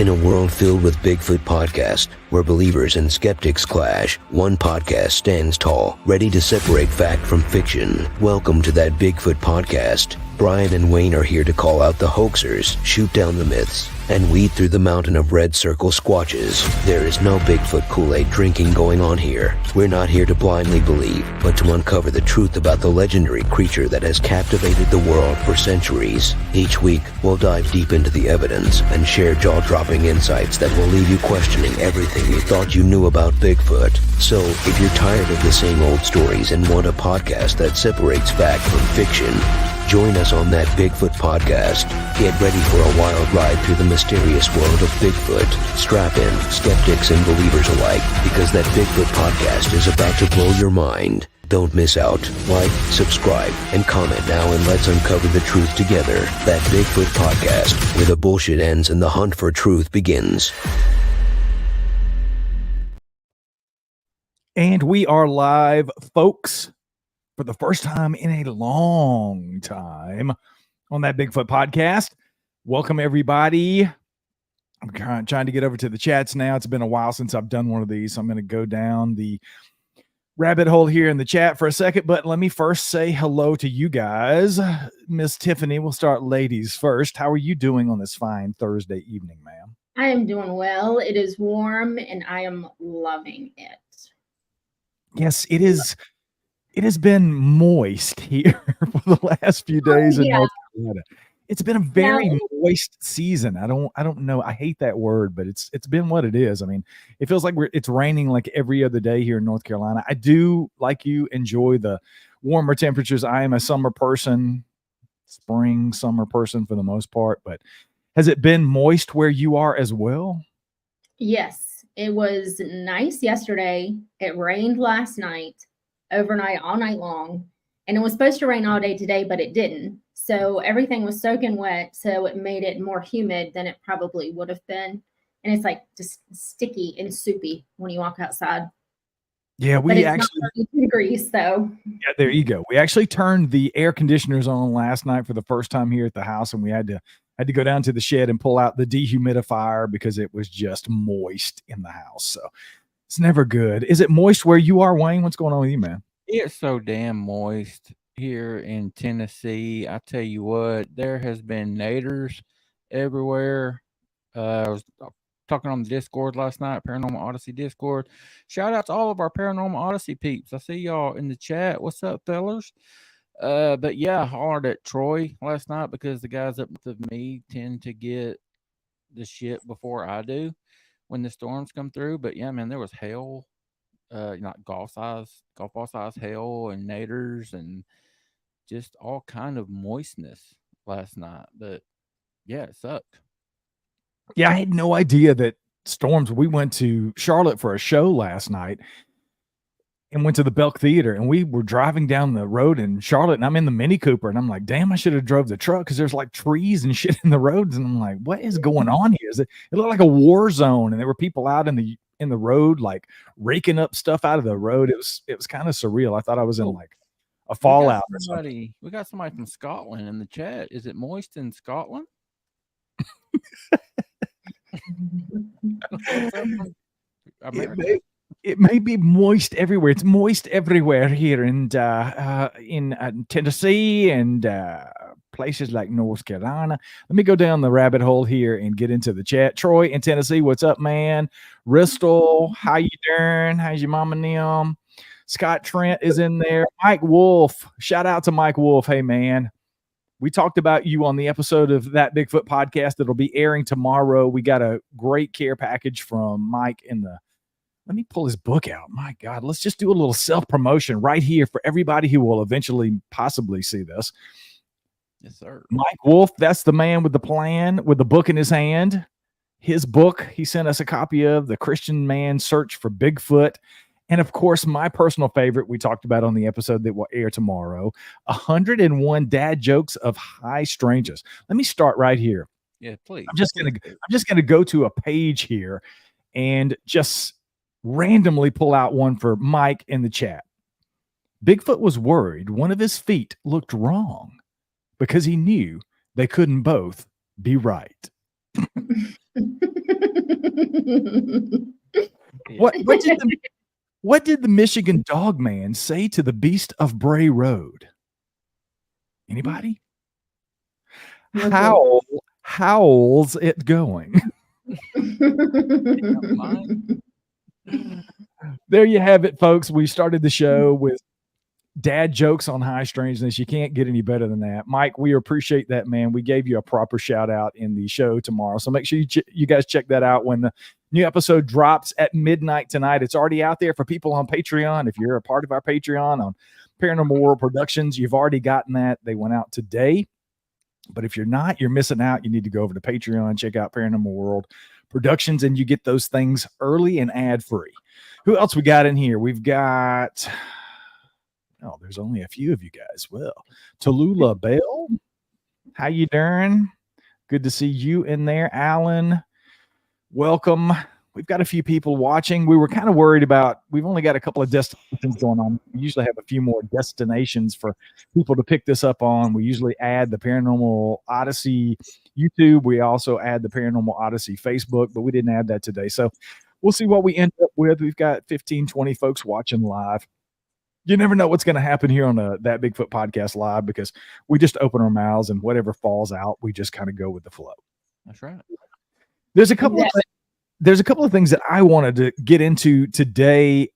In a world filled with Bigfoot podcasts, where believers and skeptics clash, one podcast stands tall, ready to separate fact from fiction. Welcome to That Bigfoot Podcast. Brian and Wayne are here to call out the hoaxers, shoot down the myths, and weed through the mountain of red circle squatches. There is no Bigfoot Kool-Aid drinking going on here. We're not here to blindly believe, but to uncover the truth about the legendary creature that has captivated the world for centuries. Each week, we'll dive deep into the evidence and share jaw-dropping insights that will leave you questioning everything you thought you knew about Bigfoot. So, if you're tired of the same old stories and want a podcast that separates fact from fiction, join us on That Bigfoot Podcast. Get ready for a wild ride through the mysterious world of Bigfoot. Strap in, skeptics and believers alike, because That Bigfoot Podcast is about to blow your mind. Don't miss out. Like, subscribe, and comment now, and let's uncover the truth together. That Bigfoot Podcast, where the bullshit ends and the hunt for truth begins. And we are live, folks, for the first time in a long time on That Bigfoot Podcast. Welcome, everybody. I'm trying to get over to the chats now. It's been a while since I've done one of these, so I'm going to go down the rabbit hole here in the chat for a second, but let me first say hello to you guys. Miss Tiffany, we'll start ladies first. How are you doing on this fine Thursday evening, ma'am? I am doing well. It is warm, and I am loving it. Yes, it is. It has been moist here for the last few days in North Carolina. It's been a very moist season. I don't know. I hate that word, but it's been what it is. I mean, it feels like it's raining like every other day here in North Carolina. I do, like you, enjoy the warmer temperatures. I am a summer person, summer person for the most part. But has it been moist where you are as well? Yes, it was nice yesterday. It rained last night, overnight, all night long, and it was supposed to rain all day today, but it didn't. So everything was soaking wet, so it made it more humid than it probably would have been. And it's like just sticky and soupy when you walk outside. Yeah, we actually 32 degrees, so yeah, there you go. We actually turned the air conditioners on last night for the first time here at the house, and we had to go down to the shed and pull out the dehumidifier because it was just moist in the house. So it's never good. Is it moist where you are, Wayne? What's going on with you, man? It's so damn moist here in Tennessee. I tell you what, there has been naders everywhere. I was talking on the Discord last night, Paranormal Odyssey Discord. Shout out to all of our Paranormal Odyssey peeps. I see y'all in the chat. What's up, fellas? But yeah, I hollered at Troy last night because the guys up with me tend to get the shit before I do when the storms come through. But yeah, man, there was hail, not golf ball size hail and naders and just all kind of moistness last night. But yeah, it sucked. Yeah, I had no idea that storms. We went to Charlotte for a show last night and went to the Belk Theater, and we were driving down the road in Charlotte, and I'm in the Mini Cooper, and I'm like, damn, I should have drove the truck because there's like trees and shit in the roads. And I'm like, what is going on here? It looked like a war zone, and there were people out in the road, like raking up stuff out of the road. It was kind of surreal. I thought I was in like a fallout or something. We got somebody from Scotland in the chat. Is it moist in Scotland? It may be moist everywhere. It's moist everywhere here in Tennessee and places like North Carolina. Let me go down the rabbit hole here and get into the chat. Troy in Tennessee, what's up, man? Ristel, how you doing? How's your mama and them? Scott Trent is in there. Mike Wolf, shout out to Mike Wolf. Hey, man. We talked about you on the episode of That Bigfoot Podcast that'll be airing tomorrow. We got a great care package from Mike in the. Let me pull his book out. My God, let's just do a little self-promotion right here for everybody who will eventually possibly see this. Yes, sir. Mike Wolf, that's the man with the plan, with the book in his hand. His book, he sent us a copy of The Christian Man's Search for Bigfoot. And of course, my personal favorite we talked about on the episode that will air tomorrow, 101 Dad Jokes of High Strangeness. Let me start right here. Yeah, please. I'm just gonna go to a page here and just randomly pull out one for Mike in the chat. Bigfoot was worried one of his feet looked wrong because he knew they couldn't both be right. What did the Michigan dog man say to the beast of Bray Road? Anybody? How's it going? There you have it, folks. We started the show with dad jokes on high strangeness. You can't get any better than that. Mike, we appreciate that, man. We gave you a proper shout out in the show tomorrow. So make sure you guys check that out when the new episode drops at midnight tonight. It's already out there for people on Patreon. If you're a part of our Patreon on Paranormal World Productions, you've already gotten that. They went out today. But if you're not, you're missing out. You need to go over to Patreon, check out Paranormal World Productions, and you get those things early and ad-free. Who else we got in here? We've got... Oh, there's only a few of you guys. Well, Tallulah Bell, how you doing? Good to see you in there. Alan, welcome. We've got a few people watching. We were kind of worried about, we've only got a couple of destinations going on. We usually have a few more destinations for people to pick this up on. We usually add the Paranormal Odyssey YouTube. We also add the Paranormal Odyssey Facebook, but we didn't add that today. So we'll see what we end up with. We've got 15, 20 folks watching live. You never know what's going to happen here on That Bigfoot Podcast Live, because we just open our mouths and whatever falls out, we just kind of go with the flow. That's right. There's a couple of things that I wanted to get into today,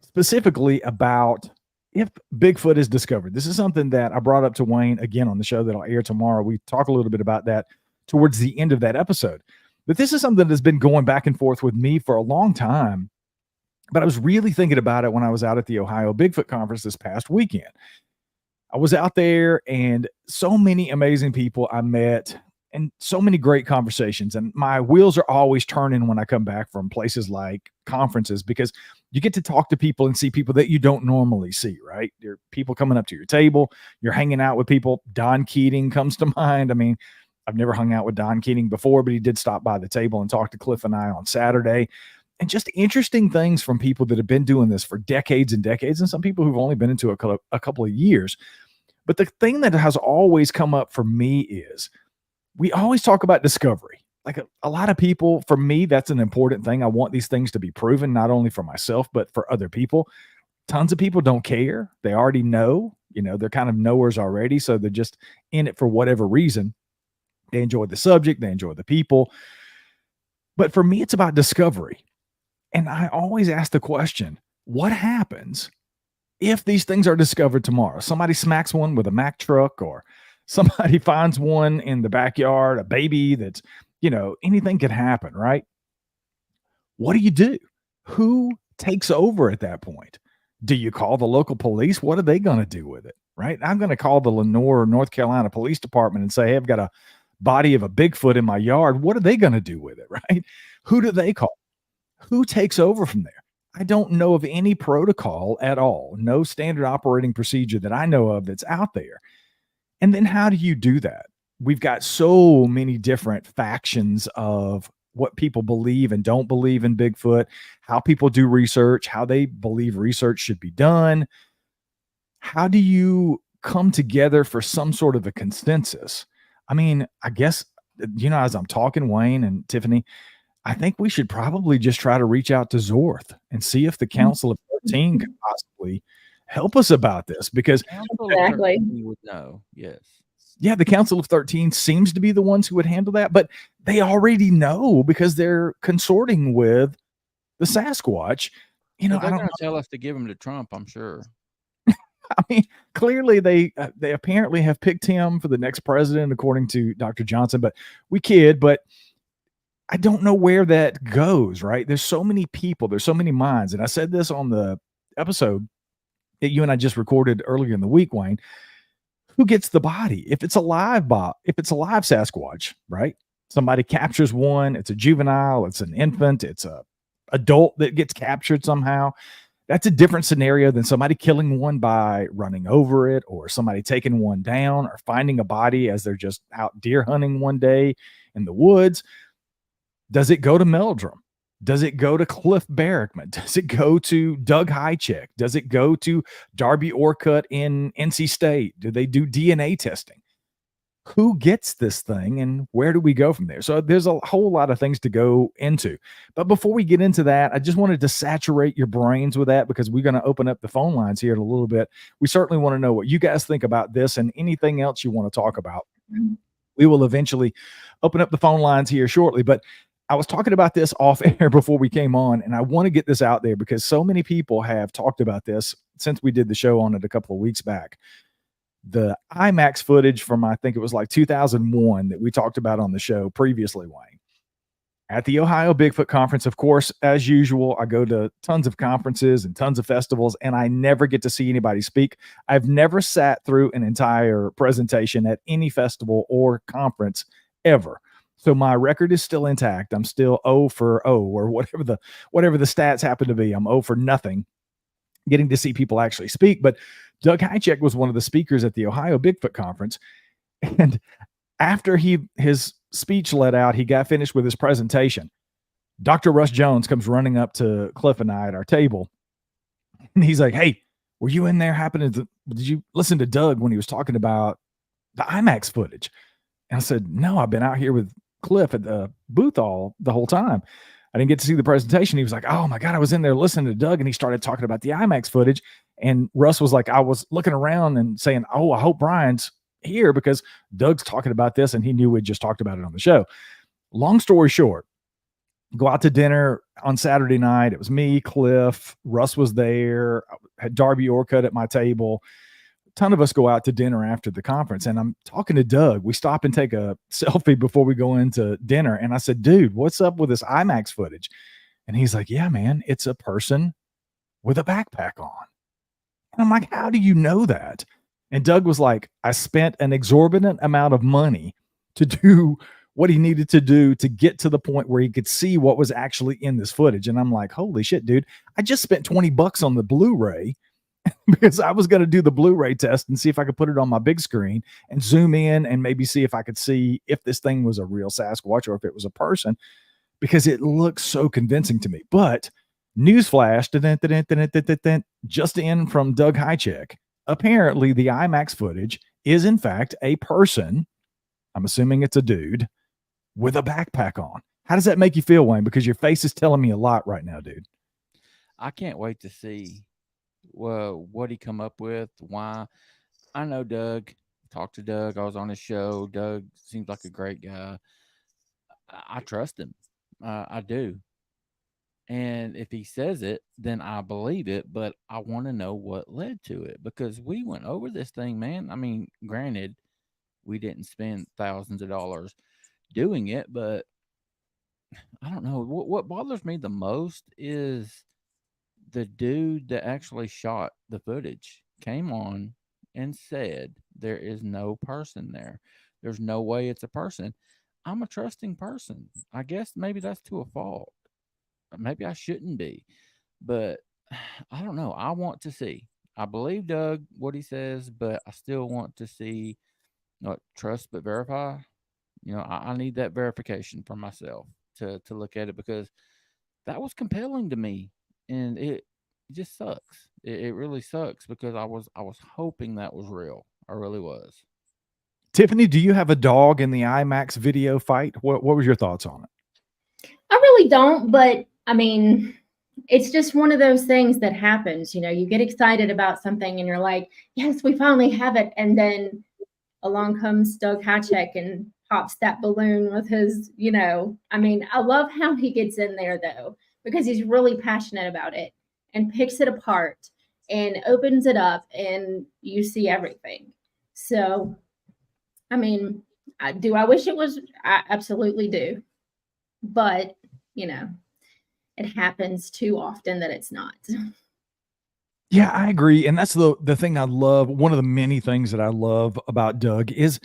specifically about if Bigfoot is discovered. This is something that I brought up to Wayne again on the show that'll air tomorrow. We talk a little bit about that towards the end of that episode. But this is something that's been going back and forth with me for a long time. But I was really thinking about it when I was out at the Ohio Bigfoot Conference this past weekend. I was out there and so many amazing people I met and so many great conversations. And my wheels are always turning when I come back from places like conferences, because you get to talk to people and see people that you don't normally see, right? There are people coming up to your table. You're hanging out with people. Don Keating comes to mind. I mean, I've never hung out with Don Keating before, but he did stop by the table and talk to Cliff and I on Saturday. And just interesting things from people that have been doing this for decades and decades, and some people who've only been into a couple of years. But the thing that has always come up for me is we always talk about discovery. Like a lot of people, for me, that's an important thing. I want these things to be proven, not only for myself, but for other people. Tons of people don't care. They already know, they're kind of knowers already. So they're just in it for whatever reason. They enjoy the subject. They enjoy the people. But for me, it's about discovery. And I always ask the question, what happens if these things are discovered tomorrow? Somebody smacks one with a Mack truck, or somebody finds one in the backyard, a baby that's, anything could happen, right? What do you do? Who takes over at that point? Do you call the local police? What are they going to do with it, right? I'm going to call the Lenore, North Carolina Police Department and say, hey, I've got a body of a Bigfoot in my yard. What are they going to do with it, right? Who do they call? Who takes over from there? I don't know of any protocol at all. No standard operating procedure that I know of that's out there. And then how do you do that? We've got so many different factions of what people believe and don't believe in Bigfoot, how people do research, how they believe research should be done. How do you come together for some sort of a consensus? I mean, I guess, as I'm talking, Wayne and Tiffany, I think we should probably just try to reach out to Zorth and see if the Council of 13 could possibly help us about this, because Exactly. would know. Yes. Yeah, the Council of 13 seems to be the ones who would handle that, but they already know because they're consorting with the Sasquatch. They're going to tell us to give him to Trump, I'm sure. I mean, clearly they apparently have picked him for the next president, according to Dr. Johnson, but we kid, but I don't know where that goes, right? There's so many people, there's so many minds. And I said this on the episode that you and I just recorded earlier in the week, Wayne. Who gets the body? If it's a live Sasquatch, right? Somebody captures one, it's a juvenile, it's an infant, it's a adult that gets captured somehow. That's a different scenario than somebody killing one by running over it, or somebody taking one down, or finding a body as they're just out deer hunting one day in the woods. Does it go to Meldrum? Does it go to Cliff Barrickman? Does it go to Doug Hycheck? Does it go to Darby Orcutt in NC State? Do they do DNA testing? who gets this thing and where do we go from there? So there's a whole lot of things to go into. But before we get into that, I just wanted to saturate your brains with that because we're going to open up the phone lines here in a little bit. We certainly want to know what you guys think about this and anything else you want to talk about. We will eventually open up the phone lines here shortly. But I was talking about this off air before we came on, and I want to get this out there because so many people have talked about this since we did the show on it a couple of weeks back. The IMAX footage from, I think it was like 2001 that we talked about on the show previously, Wayne. At the Ohio Bigfoot Conference, of course, as usual, I go to tons of conferences and tons of festivals, and I never get to see anybody speak. I've never sat through an entire presentation at any festival or conference ever. So my record is still intact. I'm still 0 for 0 or whatever the stats happen to be. I'm 0 for nothing getting to see people actually speak. But Doug Hychek was one of the speakers at the Ohio Bigfoot Conference. And after his speech let out, he got finished with his presentation. Dr. Russ Jones comes running up to Cliff and I at our table. And he's like, "Hey, were you in there did you listen to Doug when he was talking about the IMAX footage?" And I said, "No, I've been out here with Cliff at the booth the whole time. I didn't get to see the presentation." He was like, "Oh my God, I was in there listening to Doug," and he started talking about the IMAX footage. And Russ was like, "I was looking around and saying, oh, I hope Brian's here because Doug's talking about this," and he knew we just talked about it on the show. Long story short, go out to dinner on Saturday night. It was me, Cliff, Russ was there, I had Darby Orcutt at my table. A ton of us go out to dinner after the conference, and I'm talking to Doug. We stop and take a selfie before we go into dinner. And I said, "Dude, what's up with this IMAX footage?" And he's like, "Yeah, man, it's a person with a backpack on." And I'm like, "How do you know that?" And Doug was like, "I spent an exorbitant amount of money to do what he needed to do to get to the point where he could see what was actually in this footage." And I'm like, "Holy shit, dude. I just spent $20 on the Blu-ray because I was going to do the Blu-ray test and see if I could put it on my big screen and zoom in and maybe see if I could see if this thing was a real Sasquatch or if it was a person, because it looks so convincing to me." But newsflash, just in from Doug Hychek, apparently the IMAX footage is in fact a person. I'm assuming it's a dude with a backpack on. How does that make you feel, Wayne? Because your face is telling me a lot right now, dude. I can't wait to see what he come up with. Why? I know Doug. Talked to Doug. I was on his show. Doug seems like a great guy. I trust him. I do. And if he says it, then I believe it. But I want to know what led to it, because we went over this thing, man. I mean, granted, we didn't spend thousands of dollars doing it, but I don't know. What bothers me the most is the dude that actually shot the footage came on and said there is no person there. There's no way it's a person. I'm a trusting person. I guess maybe that's to a fault. Maybe I shouldn't be, but I don't know. I want to see. I believe Doug what he says, but I still want to see. Trust but verify. I need that verification for myself to look at it, because that was compelling to me, and it just sucks. It really sucks, because I was hoping that was real. I really was. Tiffany, do you have a dog in the IMAX video fight? What was your thoughts on it? I really don't, but I mean, it's just one of those things that happens. You get excited about something and you're like, yes, we finally have it. And then along comes Doug Hychek and pops that balloon with his, I mean, I love how he gets in there though, because he's really passionate about it and picks it apart and opens it up and you see everything. So, I mean, do I wish it was? I absolutely do. But, it happens too often that it's not. Yeah, I agree. And that's the thing I love. One of the many things that I love about Doug is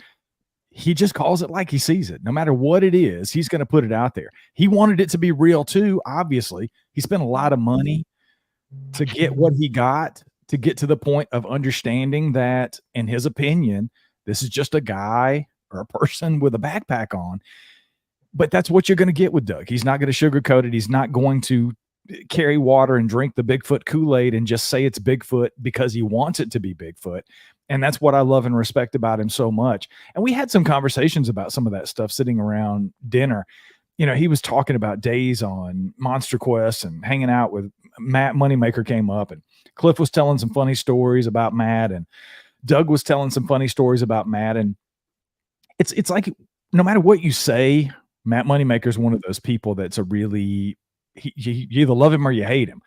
he just calls it like he sees it. No matter what it is, he's going to put it out there. He wanted it to be real too, obviously. He spent a lot of money to get what he got, to get to the point of understanding that, in his opinion, this is just a guy or a person with a backpack on. But that's what you're going to get with Doug. He's not going to sugarcoat it. He's not going to carry water and drink the Bigfoot Kool-Aid and just say it's Bigfoot because he wants it to be Bigfoot. And that's what I love and respect about him so much. And we had some conversations about some of that stuff sitting around dinner. You know, he was talking about days on Monster Quest and hanging out with Matt. Moneymaker came up, and Cliff was telling some funny stories about Matt, and Doug was telling some funny stories about Matt. And it's like, no matter what you say, Matt Moneymaker is one of those people that's a really, you either love him or you hate him.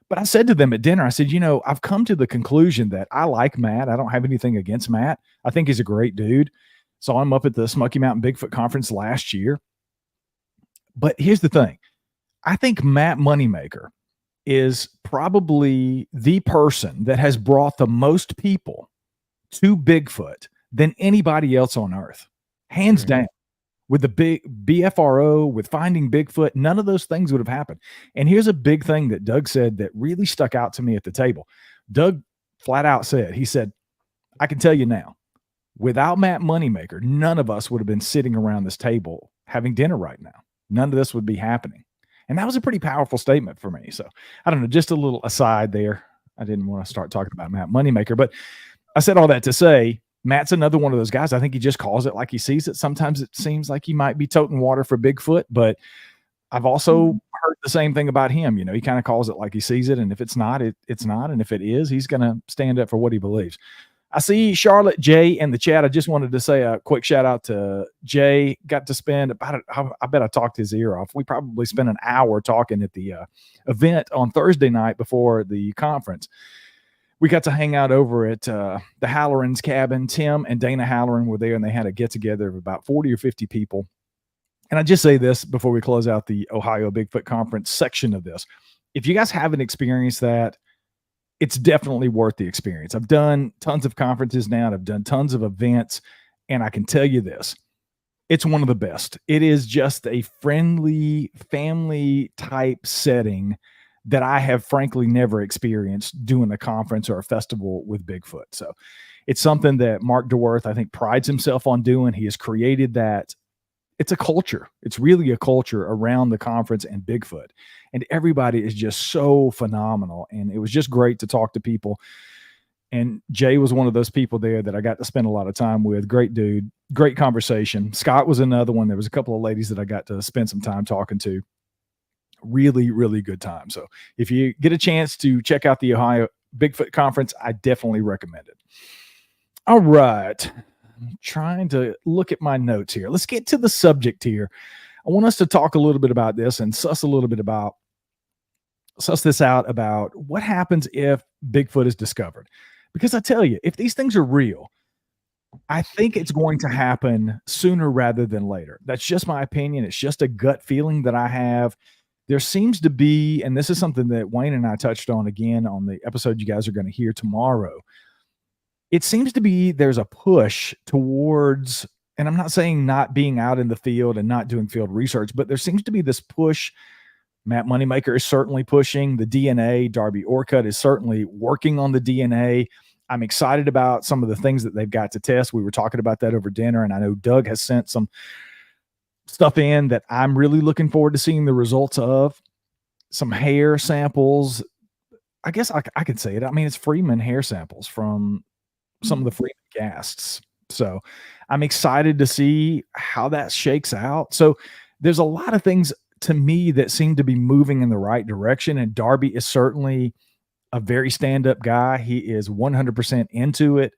But I said to them at dinner, I said, you know, I've come to the conclusion that I like Matt. I don't have anything against Matt. I think he's a great dude. Saw him up at the Smoky Mountain Bigfoot Conference last year. But here's the thing. I think Matt Moneymaker is probably the person that has brought the most people to Bigfoot than anybody else on earth. Hands down. With the big BFRO, with finding Bigfoot, none of those things would have happened. And here's a big thing that Doug said that really stuck out to me at the table. Doug flat out said, he said, I can tell you now, without Matt Moneymaker, none of us would have been sitting around this table having dinner right now. None of this would be happening. And that was a pretty powerful statement for me. So I don't know, just a little aside there. I didn't want to start talking about Matt Moneymaker, but I said all that to say, Matt's another one of those guys. I think he just calls it like he sees it. Sometimes it seems like he might be toting water for Bigfoot, but I've also heard the same thing about him. You know, he kind of calls it like he sees it. And if it's not, it's not. And if it is, he's going to stand up for what he believes. I see Charlotte J in the chat. I just wanted to say a quick shout out to Jay. Got to spend about, I bet I talked his ear off. We probably spent an hour talking at the event on Thursday night before the conference. We got to hang out over at the Halloran's cabin. Tim and Dana Halloran were there, and they had a get-together of about 40 or 50 people. And I just say this before we close out the Ohio Bigfoot Conference section of this. If you guys haven't experienced that, it's definitely worth the experience. I've done tons of conferences now, and I've done tons of events, and I can tell you this. It's one of the best. It is just a friendly, family-type setting that I have frankly never experienced doing a conference or a festival with Bigfoot. So it's something that Mark DeWorth, I think, prides himself on doing. He has created that. It's a culture. It's really a culture around the conference and Bigfoot. And everybody is just so phenomenal. And it was just great to talk to people. And Jay was one of those people there that I got to spend a lot of time with. Great dude, great conversation. Scott was another one. There was a couple of ladies that I got to spend some time talking to. Really, really good time. So if you get a chance to check out the Ohio Bigfoot Conference, I definitely recommend it. All right. I'm trying to look at my notes here. Let's get to the subject here. I want us to talk a little bit about this and suss this out about what happens if Bigfoot is discovered. Because I tell you, if these things are real, I think it's going to happen sooner rather than later. That's just my opinion. It's just a gut feeling that I have. There seems to be, and this is something that Wayne and I touched on again on the episode you guys are going to hear tomorrow. It seems to be there's a push towards, and I'm not saying not being out in the field and not doing field research, but there seems to be this push. Matt Moneymaker is certainly pushing the DNA. Darby Orcutt is certainly working on the DNA. I'm excited about some of the things that they've got to test. We were talking about that over dinner, and I know Doug has sent some stuff in that I'm really looking forward to seeing the results of. Some hair samples. I guess I could say it. I mean, it's Freeman hair samples from some of the Freeman casts. So I'm excited to see how that shakes out. So there's a lot of things to me that seem to be moving in the right direction. And Darby is certainly a very stand-up guy. He is 100% into it.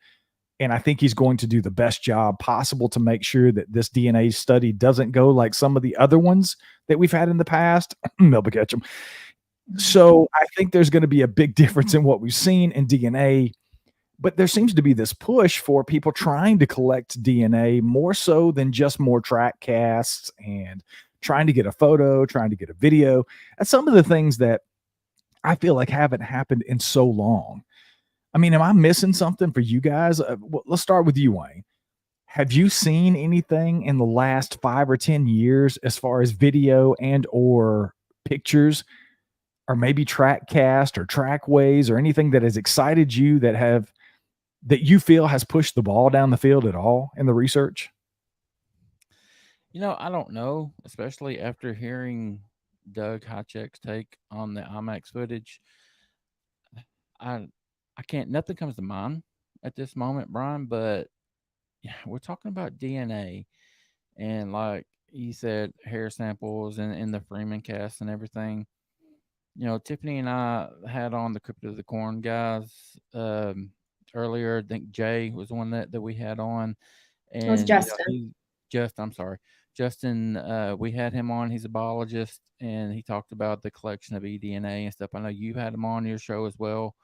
And I think he's going to do the best job possible to make sure that this DNA study doesn't go like some of the other ones that we've had in the past. Melba Ketchum. So I think there's going to be a big difference in what we've seen in DNA. But there seems to be this push for people trying to collect DNA more so than just more track casts and trying to get a photo, trying to get a video. That's some of the things that I feel like haven't happened in so long. I mean, am I missing something for you guys? Let's start with you, Wayne. Have you seen anything in the last 5 or 10 years as far as video and or pictures or maybe track cast or trackways or anything that has excited you that you feel has pushed the ball down the field at all in the research? You know, I don't know, especially after hearing Doug Hicheck's take on the IMAX footage. I can't. Nothing comes to mind at this moment, Brian. But yeah, we're talking about DNA, and like you said, hair samples and the Freeman cast and everything. Tiffany and I had on the Crypt of the Corn guys earlier. I think Jay was the one that we had on, It was and Justin. I'm sorry, Justin. We had him on. He's a biologist, and he talked about the collection of eDNA and stuff. I know you had him on your show as well.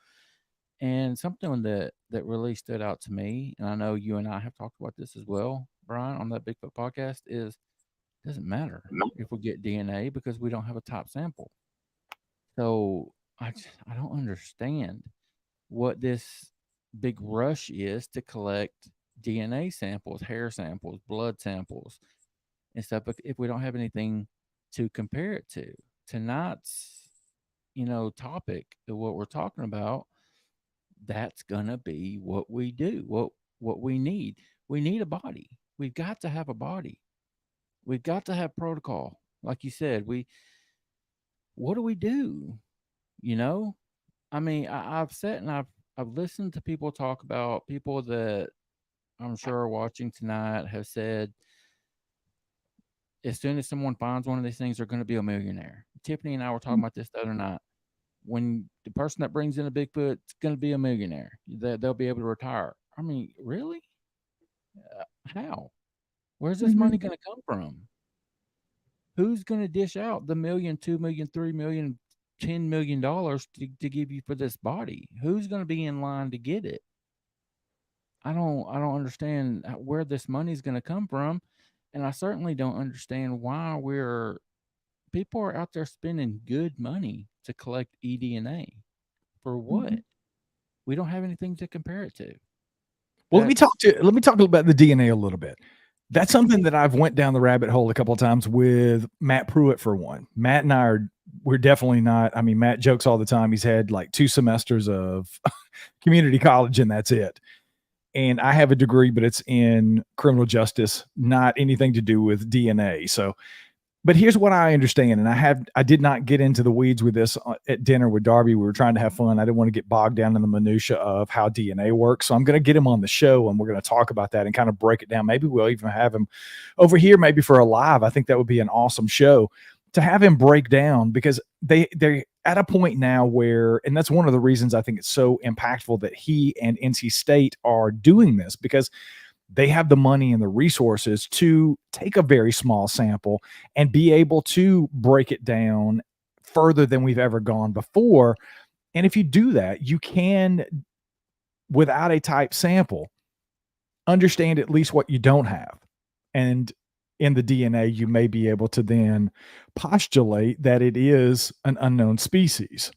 And something that really stood out to me, and I know you and I have talked about this as well, Brian, on that Bigfoot podcast, is it doesn't matter if we get DNA because we don't have a top sample. So I don't understand what this big rush is to collect DNA samples, hair samples, blood samples, and stuff. But if we don't have anything to compare it to, tonight's topic of what we're talking about, that's gonna be what we do. What we need. We need a body. We've got to have a body. We've got to have protocol. Like you said, what do we do? You know, I mean, I've sat and I've listened to people talk about people that I'm sure are watching tonight have said as soon as someone finds one of these things, they're going to be a millionaire. Tiffany and I were talking about this the other night. When the person that brings in a Bigfoot is going to be a millionaire, they'll be able to retire. I mean, really? How? Where's this money going to come from? Who's going to dish out the $1 million, $2 million, $3 million, $10 million to give you for this body? Who's going to be in line to get it? I don't understand where this money is going to come from, and I certainly don't understand why people are out there spending good money to collect eDNA. For what? We don't have anything to compare it to. Well, let me talk about the DNA a little bit. That's something that I've went down the rabbit hole a couple of times with Matt Pruitt for one. Matt and I we're definitely not. I mean, Matt jokes all the time. He's had like 2 semesters of community college and that's it. And I have a degree, but it's in criminal justice, not anything to do with DNA. So, but here's what I understand. And I did not get into the weeds with this at dinner with Darby. We were trying to have fun. I didn't want to get bogged down in the minutia of how DNA works. So I'm going to get him on the show and we're going to talk about that and kind of break it down. Maybe we'll even have him over here, maybe for a live. I think that would be an awesome show to have him break down, because they're at a point now where, and that's one of the reasons I think it's so impactful that he and NC State are doing this, because they have the money and the resources to take a very small sample and be able to break it down further than we've ever gone before. And if you do that, you can, without a type sample, understand at least what you don't have. And in the DNA, you may be able to then postulate that it is an unknown species.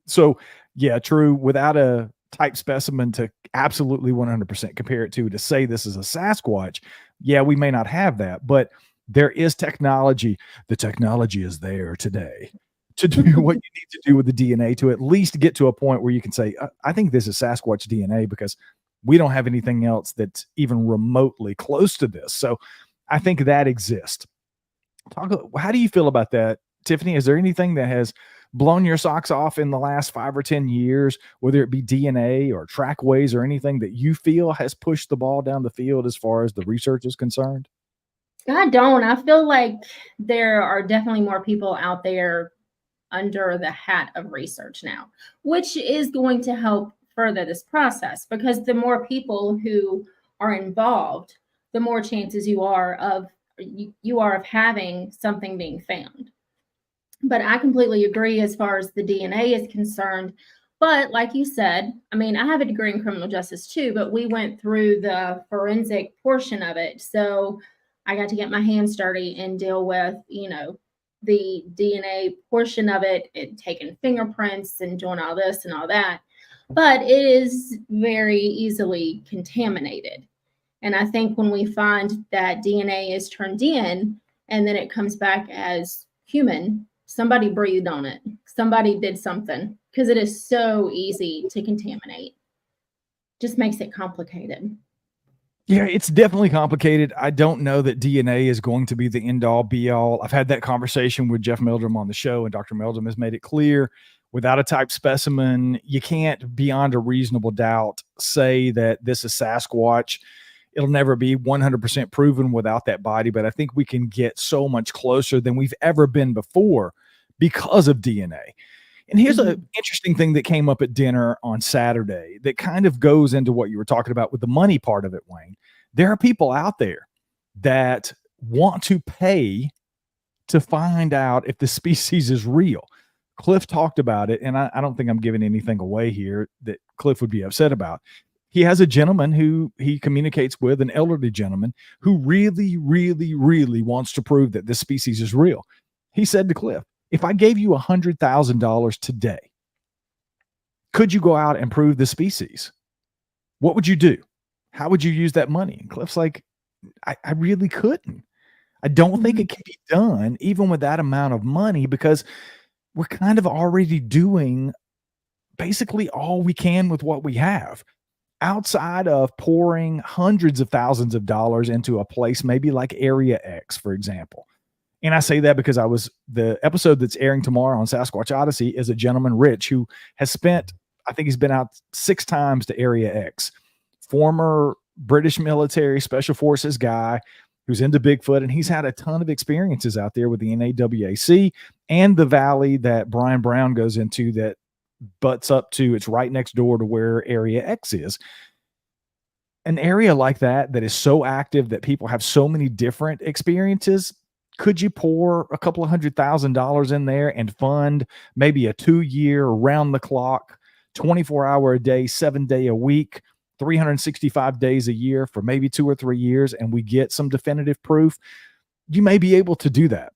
So, yeah, true. Without a type specimen to absolutely 100% compare it to say this is a Sasquatch, yeah, we may not have that, but there is technology. The technology is there today to do what you need to do with the DNA to at least get to a point where you can say, I think this is Sasquatch DNA, because we don't have anything else that's even remotely close to this. So I think that exists. How do you feel about that, Tiffany? Is there anything that has blown your socks off in the last 5 or 10 years, whether it be DNA or trackways or anything that you feel has pushed the ball down the field as far as the research is concerned? I don't. I feel like there are definitely more people out there under the hat of research now, which is going to help further this process, because the more people who are involved, the more chances you are of having something being found. But I completely agree as far as the DNA is concerned. But like you said, I mean, I have a degree in criminal justice too, but we went through the forensic portion of it. So I got to get my hands dirty and deal with, the DNA portion of it, and taking fingerprints and doing all this and all that. But it is very easily contaminated. And I think when we find that DNA is turned in and then it comes back as human, somebody breathed on it. Somebody did something, because it is so easy to contaminate. Just makes it complicated. Yeah, it's definitely complicated. I don't know that DNA is going to be the end all be all. I've had that conversation with Jeff Meldrum on the show, and Dr. Meldrum has made it clear without a type specimen, you can't, beyond a reasonable doubt, say that this is Sasquatch. It'll never be 100% proven without that body, but I think we can get so much closer than we've ever been before because of DNA. And here's an interesting thing that came up at dinner on Saturday that kind of goes into what you were talking about with the money part of it, Wayne. There are people out there that want to pay to find out if the species is real. Cliff talked about it, and I don't think I'm giving anything away here that Cliff would be upset about. He has a gentleman who he communicates with, an elderly gentleman, who really, really, really wants to prove that this species is real. He said to Cliff, if I gave you $100,000 today, could you go out and prove the species? What would you do? How would you use that money? And Cliff's like, I really couldn't. I don't think it can be done even with that amount of money, because we're kind of already doing basically all we can with what we have, outside of pouring hundreds of thousands of dollars into a place maybe like Area X, for example. And I say that because the episode that's airing tomorrow on Sasquatch Odyssey is a gentleman, Rich, who has spent, I think he's been out 6 times to Area X, former British military special forces guy who's into Bigfoot, and he's had a ton of experiences out there with the NAWAC and the valley that Brian Brown goes into that butts up to, it's right next door to where Area X is. An area like that is so active that people have so many different experiences. Could you pour a couple of $100,000 in there and fund maybe a 2-year round the clock, 24-hour a day, 7-day a week, 365 days a year for maybe 2 or 3 years, and we get some definitive proof? You may be able to do that.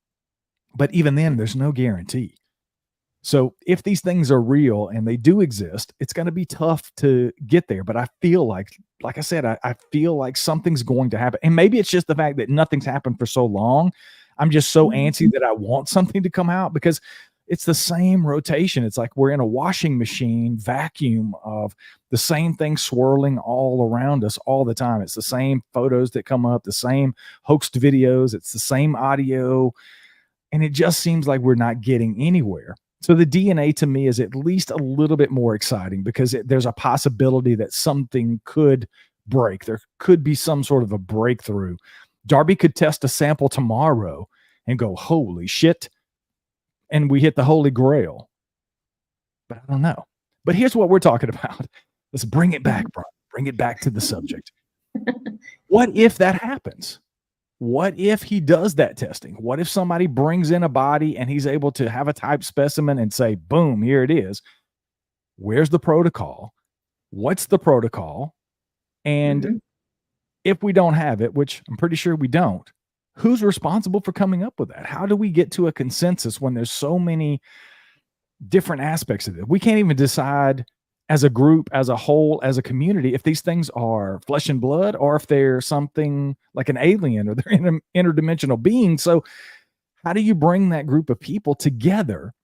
But even then, there's no guarantee. So if these things are real and they do exist, it's going to be tough to get there. But I feel like I said, I feel like something's going to happen. And maybe it's just the fact that nothing's happened for so long. I'm just so antsy that I want something to come out, because it's the same rotation. It's like we're in a washing machine vacuum of the same thing swirling all around us all the time. It's the same photos that come up, the same hoaxed videos. It's the same audio. And it just seems like we're not getting anywhere. So the DNA to me is at least a little bit more exciting, because there's a possibility that something could break. There could be some sort of a breakthrough. Darby could test a sample tomorrow and go, holy shit, and we hit the holy grail. But I don't know. But here's what we're talking about. Let's bring it back, bro. Bring it back to the subject. What if that happens? What if he does that testing? What if somebody brings in a body and he's able to have a type specimen and say, boom, here it is? Where's the protocol? What's the protocol? And if we don't have it, which I'm pretty sure we don't, who's responsible for coming up with that? How do we get to a consensus when there's so many different aspects of it? We can't even decide as a group, as a whole, as a community, if these things are flesh and blood or if they're something like an alien or they're interdimensional beings. So how do you bring that group of people together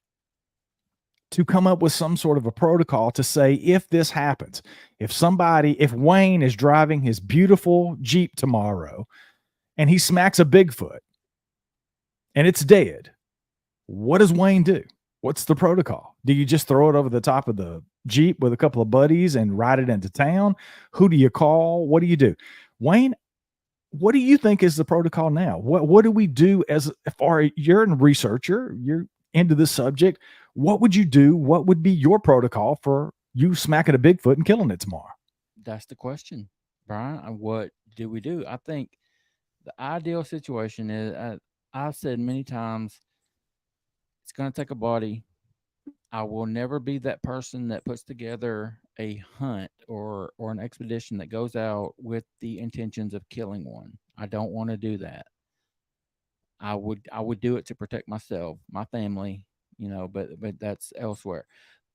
to come up with some sort of a protocol to say, if this happens, if Wayne is driving his beautiful Jeep tomorrow and he smacks a Bigfoot and it's dead, what does Wayne do? What's the protocol? Do you just throw it over the top of the Jeep with a couple of buddies and ride it into town? Who do you call? What do you do? Wayne, what do you think is the protocol now? What do we do as far as you're a researcher, you're into this subject? What would you do? What would be your protocol for you smacking a Bigfoot and killing it tomorrow? That's the question, Brian. What do we do? I think the ideal situation is, I've said many times, it's going to take a body. I will never be that person that puts together a hunt or an expedition that goes out with the intentions of killing one. I don't want to do that. I would do it to protect myself, my family, but that's elsewhere.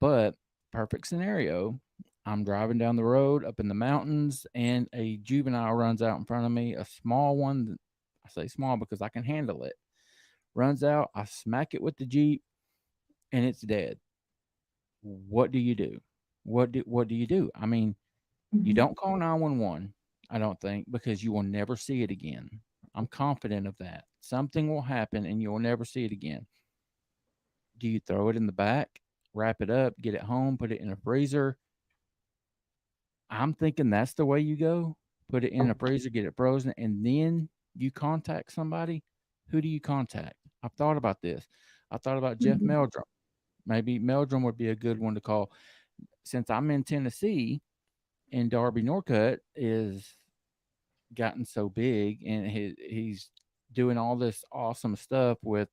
But perfect scenario, I'm driving down the road up in the mountains and a juvenile runs out in front of me, a small one. I say small because I can handle it. Runs out, I smack it with the Jeep and it's dead. What do you do? What do you do? I mean, you don't call 911. I don't think, because you will never see it again. I'm confident of that. Something will happen and you'll never see it again. Do you throw it in the back, wrap it up, get it home, put it in a freezer? I'm thinking that's the way you go. Put it in a freezer, get it frozen, and then you contact somebody. Who do you contact? I've thought about this. I thought about Jeff Mhm. Meldrum. Maybe Meldrum would be a good one to call. Since I'm in Tennessee and Darby Norcut is gotten so big and he's doing all this awesome stuff with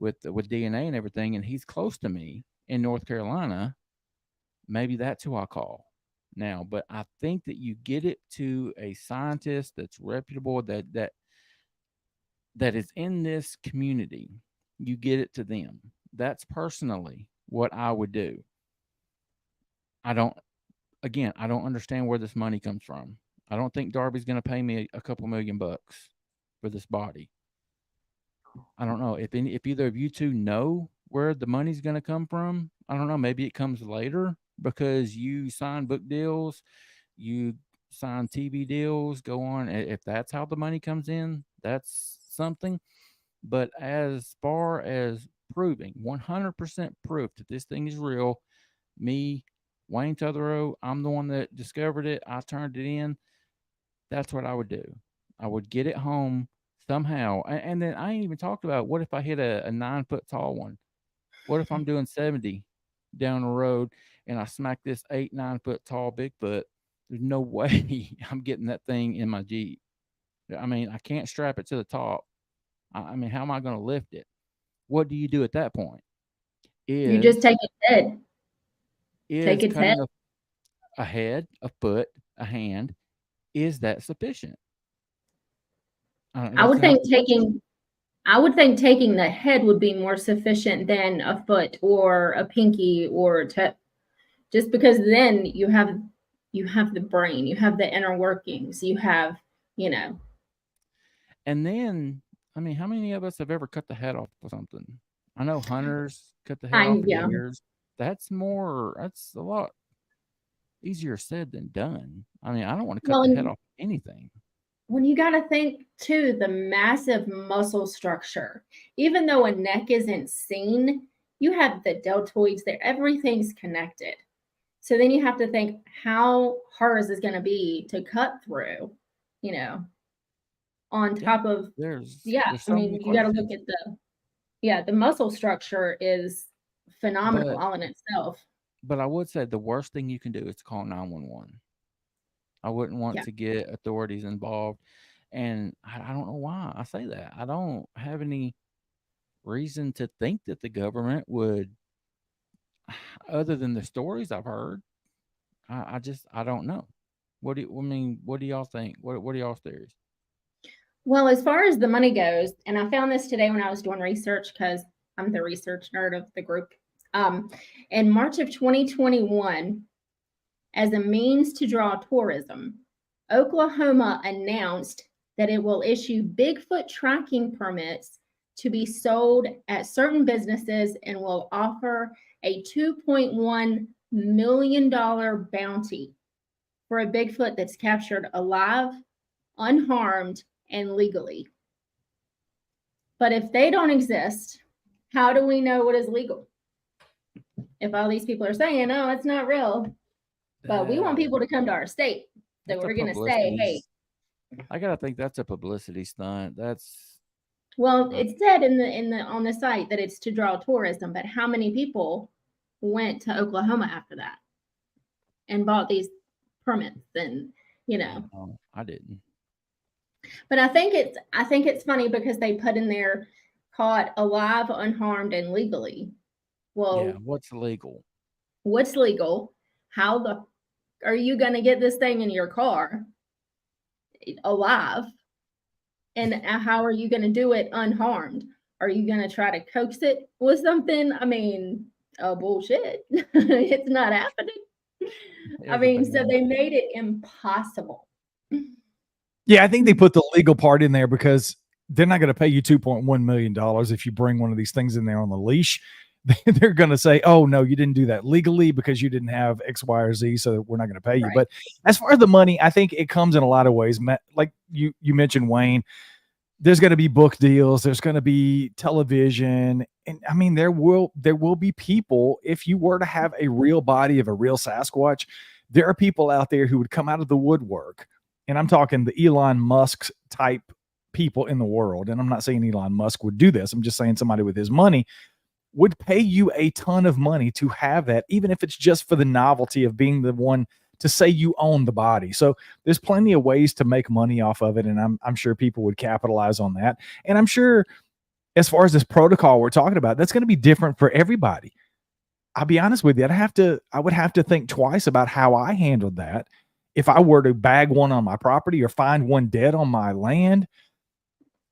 DNA and everything, and he's close to me in North Carolina. Maybe that's who I call now. But I think that you get it to a scientist that's reputable, that is in this community. You get it to them. That's personally what I would do. I don't. Again, I don't understand where this money comes from. I don't think Darby's going to pay me a couple $1,000,000 for this body. I don't know if either of you two know where the money's going to come from. I don't know. Maybe it comes later because you sign book deals, you sign TV deals, go on. If that's how the money comes in, that's something. But as far as proving 100% proof that this thing is real, me, Wayne Tutherow, I'm the one that discovered it. I turned it in. That's what I would do. I would get it home somehow. And then I ain't even talked about what if I hit a 9 foot tall one? What if I'm doing 70 down the road and I smack this 8, 9 foot tall Bigfoot? There's no way I'm getting that thing in my Jeep. I mean, I can't strap it to the top. I mean, how am I going to lift it? What do you do at that point? You just Is take its head, take is its head. cutting a head, a foot, a hand, is that sufficient? I That's would another think question. taking the head would be more sufficient than a foot or a pinky or a toe, just because then you have the brain, you have the inner workings, you have, you know, And then, I mean, how many of us have ever cut the head off of something? I know hunters cut the head off of yeah. deers. That's a lot easier said than done. I mean, I don't want to cut Well, the head and off of anything. when you got to think too, the massive muscle structure, even though a neck isn't seen, you have the deltoids there, everything's connected. So then you have to think how hard is this going to be to cut through, you know, on Yeah, top of, yeah, there's I so many mean, you got to look questions. at the muscle structure is phenomenal But all in itself. but I would say the worst thing you can do is to call 911. I wouldn't want Yeah. to get authorities involved. And I don't know why I say that. I don't have any reason to think that the government would, other than the stories I've heard. I don't know. What do y'all think? What are y'all's theories? Well, as far as the money goes, and I found this today when I was doing research because I'm the research nerd of the group. Um, in March of 2021, as a means to draw tourism, Oklahoma announced that it will issue Bigfoot tracking permits to be sold at certain businesses and will offer a $2.1 million bounty for a Bigfoot that's captured alive, unharmed, and legally. But if they don't exist, how do we know what is legal? If all these people are saying, oh, it's not real, but we want Uh, people to come to our state, so that's a we're going to say, hey, I gotta think that's a publicity stunt. well, Uh, it said in the on the site that it's to draw tourism, but how many people went to Oklahoma after that and bought these permits and yeah, no, I didn't. but I think it's funny because they put in there caught alive, unharmed, and legally. Yeah, Well, what's legal? what's legal? How the are you going to get this thing in your car alive? And how are you going to do it unharmed? Are you going to try to coax it with something? I mean, bullshit. It's not happening. It I was a mean, so banana. they made it impossible. Yeah, I think they put the legal part in there because they're not going to pay you $2.1 million if you bring one of these things in there on the leash. they're going to say, oh, no, you didn't do that legally because you didn't have X, Y, or Z. So we're not going to pay you. Right. But as far as the money, I think it comes in a lot of ways. Like you mentioned, Wayne, there's going to be book deals. There's going to be television. And I mean, there will be people, if you were to have a real body of a real Sasquatch, there are people out there who would come out of the woodwork. And I'm talking the Elon Musk type people in the world. And I'm not saying Elon Musk would do this. I'm just saying somebody with his money would pay you a ton of money to have that, even if it's just for the novelty of being the one to say you own the body. So there's plenty of ways to make money off of it. And I'm sure people would capitalize on that. And I'm sure as far as this protocol we're talking about, that's going to be different for everybody. I'll be honest with you. I would have to think twice about how I handled that. If I were to bag one on my property or find one dead on my land,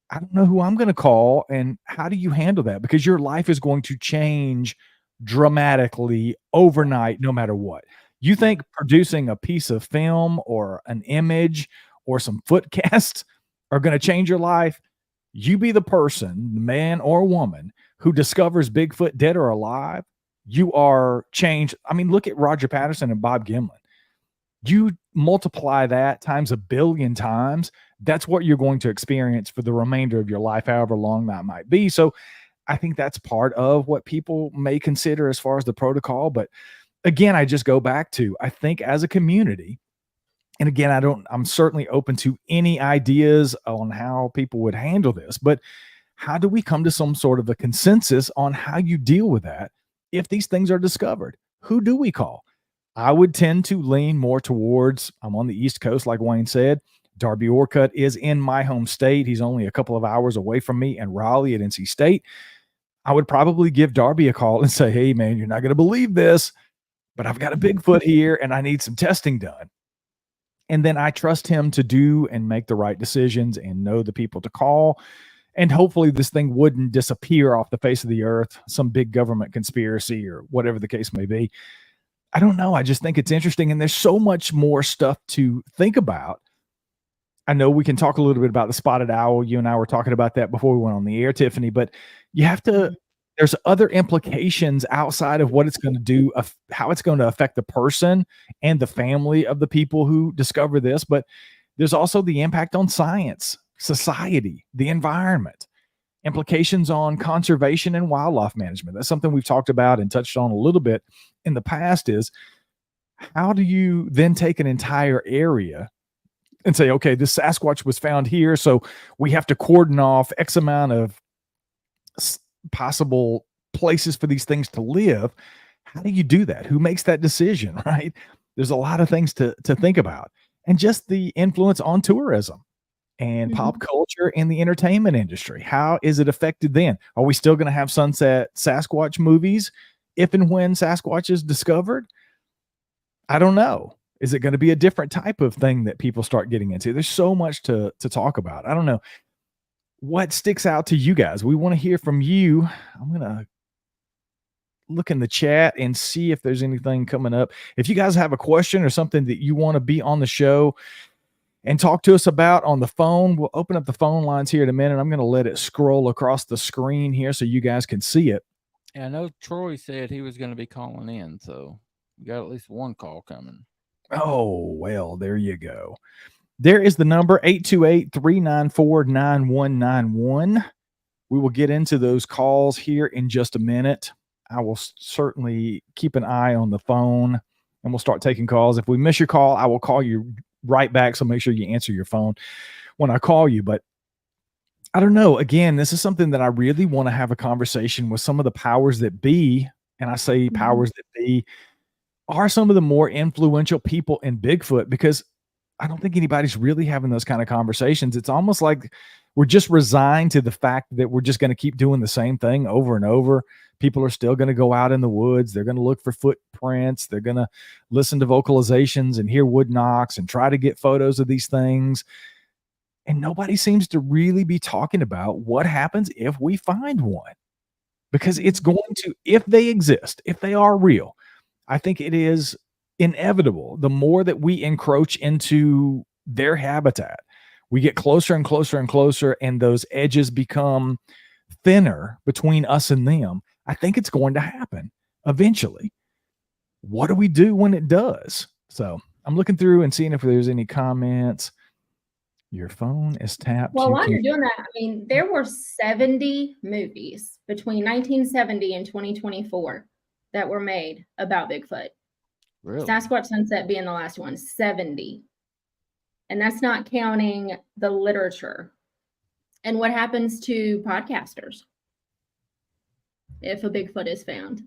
I don't know who I'm going to call. And how do you handle that? Because your life is going to change dramatically overnight, no matter what. You think producing a piece of film or an image or some foot casts are going to change your life? You be the person, man or woman, who discovers Bigfoot dead or alive. You are changed. I mean, look at Roger Patterson and Bob Gimlin. You multiply that times 1 billion times, that's what you're going to experience for the remainder of your life, however long that might be. So I think that's part of what people may consider as far as the protocol. But again, I just go back to, I think as a community, and again, I'm certainly open to any ideas on how people would handle this, but how do we come to some sort of a consensus on how you deal with that if these things are discovered? Who do we call? I would tend to lean more towards, I'm on the East Coast, like Wayne said. Darby Orcutt is in my home state. He's only a couple of hours away from me in Raleigh at NC State. I would probably give Darby a call and say, hey, man, you're not going to believe this, but I've got a Bigfoot here and I need some testing done. And then I trust him to do and make the right decisions and know the people to call. And hopefully this thing wouldn't disappear off the face of the earth, some big government conspiracy or whatever the case may be. I don't know. I just think it's interesting. And there's so much more stuff to think about. I know we can talk a little bit about the spotted owl. You and I were talking about that before we went on the air, Tiffany, but you have to, there's other implications outside of what it's going to do, how it's going to affect the person and the family of the people who discover this. But there's also the impact on science, society, the environment, implications on conservation and wildlife management. That's something we've talked about and touched on a little bit in the past. Is how do you then take an entire area and say, okay, this Sasquatch was found here, so we have to cordon off X amount of possible places for these things to live. How do you do that? Who makes that decision, right? There's a lot of things to think about. And just the influence on tourism and pop culture and the entertainment industry. How is it affected then? Are we still going to have Sunset Sasquatch movies if and when Sasquatch is discovered? I don't know. Is it going to be a different type of thing that people start getting into? There's so much to talk about. I don't know. What sticks out to you guys? We want to hear from you. I'm going to look in the chat and see if there's anything coming up. If you guys have a question or something that you want to be on the show and talk to us about on the phone, we'll open up the phone lines here in a minute. I'm going to let it scroll across the screen here so you guys can see it. Yeah, I know Troy said he was going to be calling in, so we got at least one call coming. Oh, well, there you go. There is the number, 828-394-9191. We will get into those calls here in just a minute. I will certainly keep an eye on the phone, and we'll start taking calls. If we miss your call, I will call you right back, so make sure you answer your phone when I call you. But I don't know. Again, this is something that I really want to have a conversation with some of the powers that be, and I say powers that be are some of the more influential people in Bigfoot, because I don't think anybody's really having those kind of conversations. It's almost like we're just resigned to the fact that we're just going to keep doing the same thing over and over. People are still going to go out in the woods. They're going to look for footprints. They're going to listen to vocalizations and hear wood knocks and try to get photos of these things. And nobody seems to really be talking about what happens if we find one, because it's going to, if they exist, if they are real, I think it is inevitable. The more that we encroach into their habitat, we get closer and closer and closer, and those edges become thinner between us and them. I think it's going to happen eventually. What do we do when it does? So I'm looking through and seeing if there's any comments. Your phone is tapped. Well, You while can't. you're doing that, I mean, there were 70 movies between 1970 and 2024 that were made about Bigfoot. Really? Sasquatch Sunset being the last one, 70. And that's not counting the literature. And what happens to podcasters if a Bigfoot is found?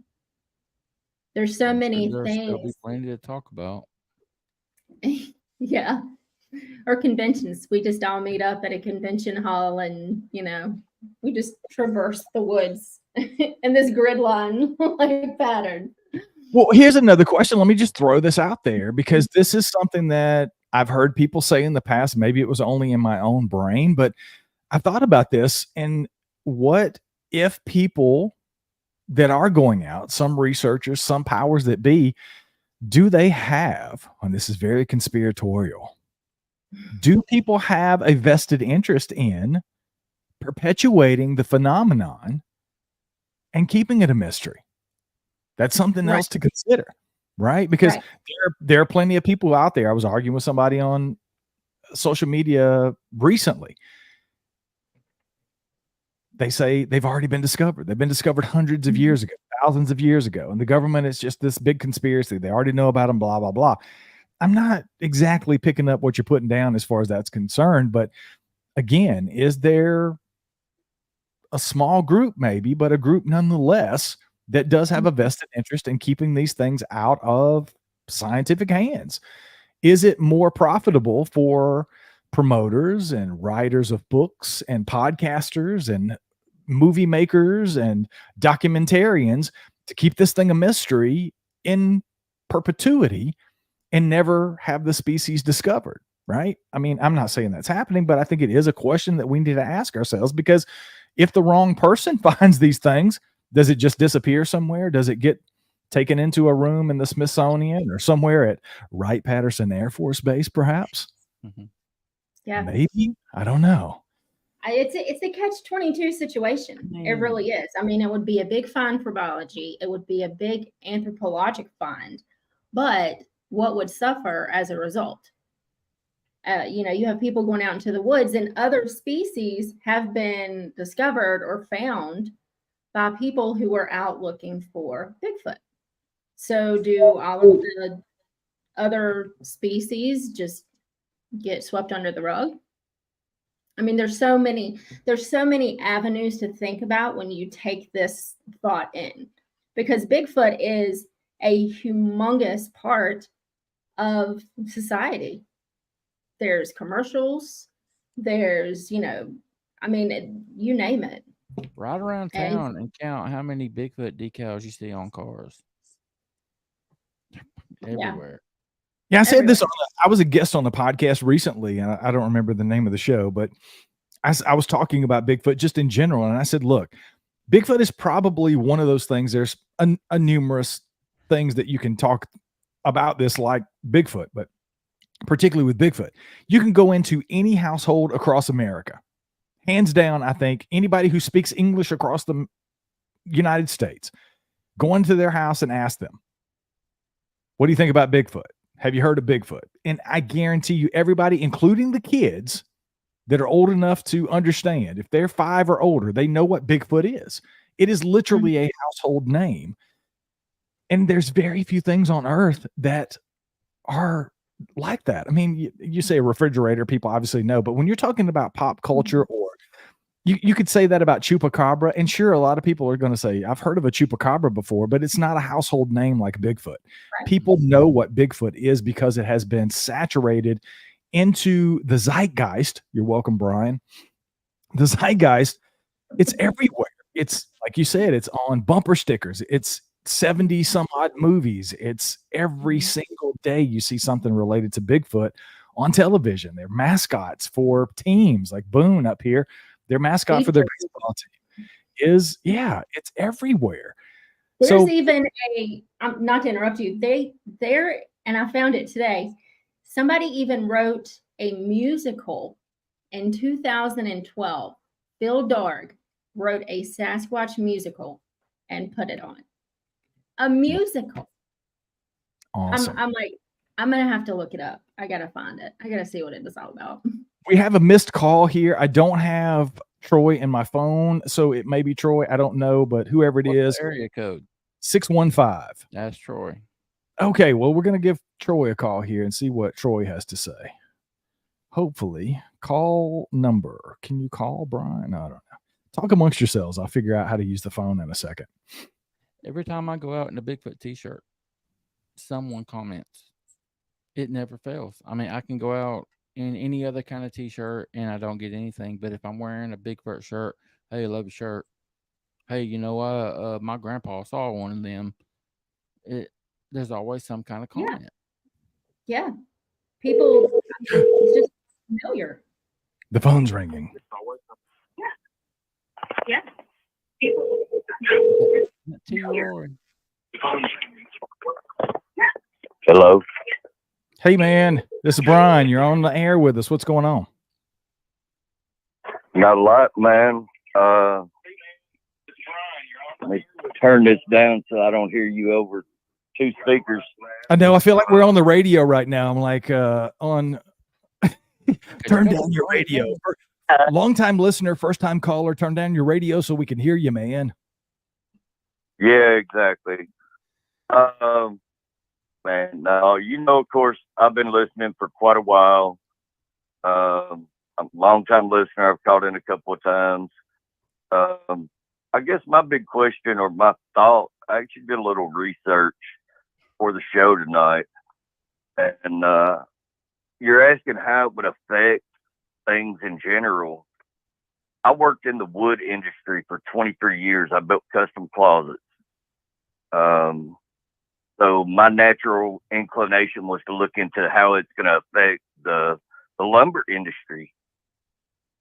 There's so I'm sure many there'll still be things. plenty to talk about. Yeah. Or conventions. We just all meet up at a convention hall and, you know, we just traverse the woods in this grid line like pattern. Well, here's another question. Let me just throw this out there because this is something that I've heard people say in the past. Maybe it was only in my own brain, but I thought about this. And what if people that are going out, some researchers, some powers that be, do they have, and this is very conspiratorial, do people have a vested interest in perpetuating the phenomenon and keeping it a mystery? That's something Right. else to consider, right? Because Right. there are plenty of people out there. I was arguing with somebody on social media recently. They say they've already been discovered. They've been discovered hundreds of years ago, thousands of years ago. And the government is just this big conspiracy. They already know about them, blah, blah, blah. I'm not exactly picking up what you're putting down as far as that's concerned. But again, is there a small group maybe, but a group nonetheless that does have a vested interest in keeping these things out of scientific hands? Is it more profitable for promoters and writers of books and podcasters and movie makers and documentarians to keep this thing a mystery in perpetuity and never have the species discovered? Right? I mean, I'm not saying that's happening, but I think it is a question that we need to ask ourselves, because if the wrong person finds these things, does it just disappear somewhere? Does it get taken into a room in the Smithsonian or somewhere at Wright-Patterson Air Force Base, perhaps? Mm-hmm. Yeah. Maybe. I don't know. It's a catch-22 situation. It really is. I mean, it would be a big find for biology. It would be a big anthropologic find. But what would suffer as a result? You know, you have people going out into the woods, and other species have been discovered or found by people who are out looking for Bigfoot. So do all of the other species just get swept under the rug? I mean, there's so many avenues to think about when you take this thought in, because Bigfoot is a humongous part of society. There's commercials, there's, you know, I mean, you name it. Ride around town and count how many Bigfoot decals you see on cars. Everywhere. Yeah, I said this. I was a guest on the podcast recently, and I don't remember the name of the show, but I was talking about Bigfoot just in general, and I said, look, Bigfoot is probably one of those things. There's a numerous things that you can talk about this like Bigfoot, but particularly with Bigfoot, you can go into any household across America. Hands down, I think anybody who speaks English across the United States, go into their house and ask them, what do you think about Bigfoot? Have you heard of Bigfoot? And I guarantee you, everybody, including the kids that are old enough to understand, if they're 5 or older, they know what Bigfoot is. It is literally a household name. And there's very few things on earth that are like that. I mean, you say a refrigerator, people obviously know, but when you're talking about pop culture, or you could say that about chupacabra, and sure, a lot of people are going to say, I've heard of a chupacabra before, but it's not a household name like Bigfoot. Right. People know what Bigfoot is because it has been saturated into the zeitgeist. You're welcome, Brian. The zeitgeist, it's everywhere. It's like you said, it's on bumper stickers. It's 70 some odd movies. It's every single day you see something related to Bigfoot on television. They're mascots for teams like Boone up here. Their mascot for their baseball team is, it's everywhere. There's even not to interrupt you, and I found it today, somebody even wrote a musical in 2012. Phil Darg wrote a Sasquatch musical, and put it on. A musical. Awesome. I'm like, I'm gonna have to look it up. I gotta find it. I gotta see what it was all about. We have a missed call here. I don't have Troy in my phone, so it may be Troy. I don't know, but whoever it is, area code 615. That's Troy. Okay, well, we're gonna give Troy a call here and see what Troy has to say. Hopefully, call number. Can you call Brian? No, I don't know. Talk amongst yourselves. I'll figure out how to use the phone in a second. Every time I go out in a Bigfoot t-shirt, someone comments. It never fails. I mean, I can go out in any other kind of t-shirt and I don't get anything. But if I'm wearing a Bigfoot shirt, hey, I love your shirt. Hey, you know, my grandpa saw one of them. There's always some kind of comment. Yeah. People, it's just familiar. The phone's ringing. Yeah. Hello. Hey, man, this is Brian. You're on the air with us. What's going on? Not a lot, man. Let me turn this down so I don't hear you over two speakers. I know. I feel like we're on the radio right now. I'm like on. Turn down your radio. Long-time listener, first-time caller. Turn down your radio so we can hear you, man. Yeah, exactly. Man, no, you know, of course, I've been listening for quite a while. I'm a long-time listener. I've called in a couple of times. I guess my big question or my thought, I actually did a little research for the show tonight. And you're asking how it would affect things in general. I worked in the wood industry for 23 years. I built custom closets. So my natural inclination was to look into how it's going to affect the lumber industry.